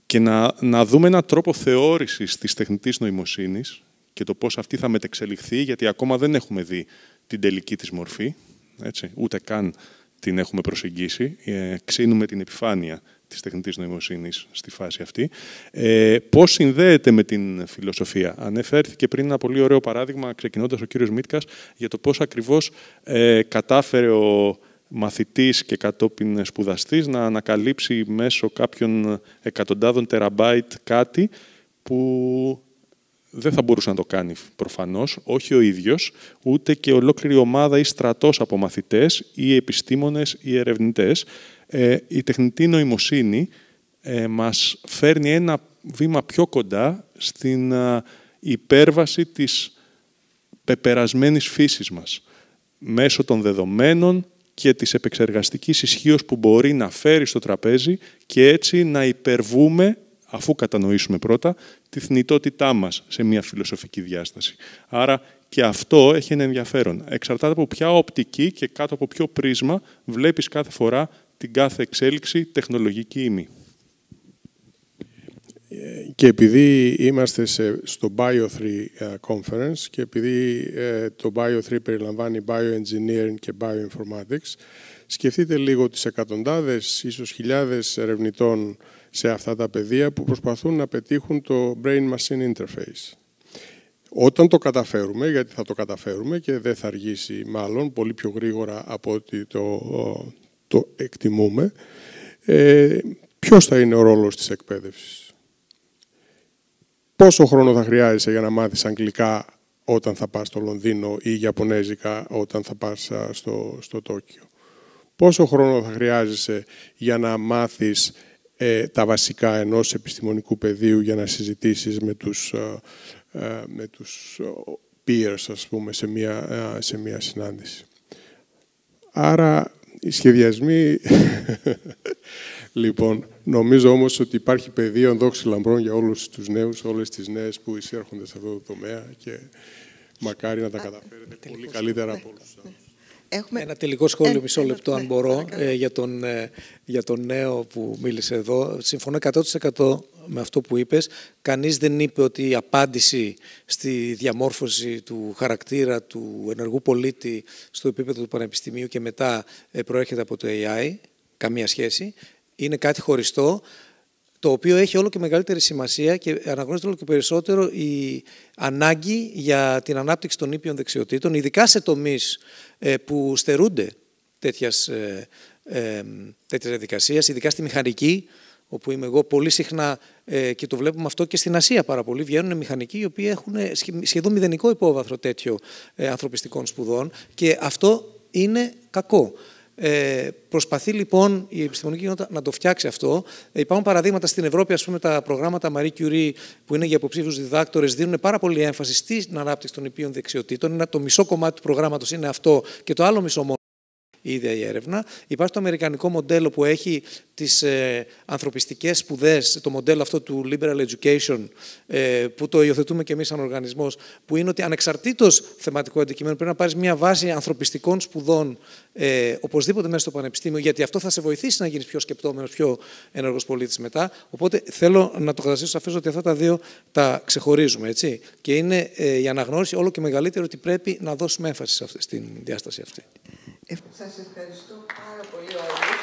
Και να δούμε έναν τρόπο θεώρησης της τεχνητής νοημοσύνης και το πώς αυτή θα μετεξελιχθεί, γιατί ακόμα δεν έχουμε δει την τελική της μορφή, έτσι, ούτε καν την έχουμε προσεγγίσει. Ξύνουμε την επιφάνεια της τεχνητής νοημοσύνης στη φάση αυτή. Πώς συνδέεται με την φιλοσοφία. Ανέφερθηκε πριν ένα πολύ ωραίο παράδειγμα, ξεκινώντας ο κύριος Μίτκας, για το πώς ακριβώς κατάφερε ο μαθητής και κατόπιν σπουδαστής να ανακαλύψει μέσω κάποιων εκατοντάδων τεραμπάιτ κάτι που δεν θα μπορούσε να το κάνει προφανώς, όχι ο ίδιος, ούτε και ολόκληρη ομάδα ή στρατός από μαθητές ή επιστήμονες ή ερευνητές. Η τεχνητή νοημοσύνη μας φέρνει ένα βήμα πιο κοντά στην υπέρβαση της πεπερασμένης φύσης μας, μέσω των δεδομένων και της επεξεργαστικής ισχύως που μπορεί να φέρει στο τραπέζι και έτσι να υπερβούμε, αφού κατανοήσουμε πρώτα, τη θνητότητά μας σε μια φιλοσοφική διάσταση. Άρα και αυτό έχει ένα ενδιαφέρον. Εξαρτάται από ποια οπτική και κάτω από ποιο πρίσμα βλέπεις κάθε φορά την κάθε εξέλιξη τεχνολογική ή μη. Και επειδή είμαστε στο Bio3 Conference και επειδή το Bio3 περιλαμβάνει Bioengineering και Bioinformatics, σκεφτείτε λίγο τις εκατοντάδες, ίσως χιλιάδες ερευνητών σε αυτά τα πεδία που προσπαθούν να πετύχουν το Brain-Machine Interface. Όταν το καταφέρουμε, γιατί θα το καταφέρουμε και δεν θα αργήσει μάλλον πολύ πιο γρήγορα από ότι το εκτιμούμε, ποιος θα είναι ο ρόλος της εκπαίδευσης. Πόσο χρόνο θα χρειάζεσαι για να μάθεις αγγλικά όταν θα πας στο Λονδίνο ή Ιαπωνέζικα όταν θα πας στο Τόκιο. Πόσο χρόνο θα χρειάζεσαι για να μάθεις τα βασικά ενός επιστημονικού πεδίου για να συζητήσεις με τους peers, ας πούμε, σε μια συνάντηση. Άρα, οι σχεδιασμοί... Λοιπόν, νομίζω όμως ότι υπάρχει πεδίο δόξη λαμπρών για όλους τους νέους, όλες τις νέες που εισέρχονται σε αυτό το τομέα και μακάρι να τα καταφέρετε πολύ καλύτερα από όλους τους άλλους. Ένα τελικό σχόλιο, μισό λεπτό, αν μπορώ, για τον νέο που μίλησε εδώ. Συμφωνώ 100% με αυτό που είπες. Κανείς δεν είπε ότι η απάντηση στη διαμόρφωση του χαρακτήρα του ενεργού πολίτη στο επίπεδο του πανεπιστημίου και μετά προέρχεται από το AI. Καμία σχέση. Είναι κάτι χωριστό, το οποίο έχει όλο και μεγαλύτερη σημασία και αναγνωρίζεται όλο και περισσότερο η ανάγκη για την ανάπτυξη των ήπιων δεξιοτήτων, ειδικά σε τομείς που στερούνται τέτοιας διαδικασίας, ειδικά στη μηχανική, όπου είμαι εγώ πολύ συχνά και το βλέπουμε αυτό και στην Ασία πάρα πολύ. Βγαίνουν μηχανικοί οι οποίοι έχουν σχεδόν μηδενικό υπόβαθρο τέτοιο ανθρωπιστικών σπουδών και αυτό είναι κακό. Προσπαθεί λοιπόν η επιστημονική κοινότητα να το φτιάξει αυτό. Υπάρχουν παραδείγματα στην Ευρώπη, ας πούμε, τα προγράμματα Marie Curie που είναι για υποψήφιους διδάκτορες, δίνουν πάρα πολύ έμφαση στην ανάπτυξη των ήπιων δεξιοτήτων. Το μισό κομμάτι του προγράμματος είναι αυτό και το άλλο μισό μόνο η ίδια η έρευνα. Υπάρχει το αμερικανικό μοντέλο που έχει τις ανθρωπιστικές σπουδές, το μοντέλο αυτό του liberal education, που το υιοθετούμε και εμείς σαν οργανισμός, που είναι ότι ανεξαρτήτως θεματικού αντικειμένου πρέπει να πάρεις μια βάση ανθρωπιστικών σπουδών οπωσδήποτε μέσα στο πανεπιστήμιο, γιατί αυτό θα σε βοηθήσει να γίνεις πιο σκεπτόμενος, πιο ενεργός πολίτης μετά. Οπότε θέλω να το καταστήσω σαφές ότι αυτά τα δύο τα ξεχωρίζουμε, έτσι. Και είναι η αναγνώριση όλο και μεγαλύτερη ότι πρέπει να δώσουμε έμφαση στην διάσταση αυτή. Σας ευχαριστώ πάρα πολύ όλους.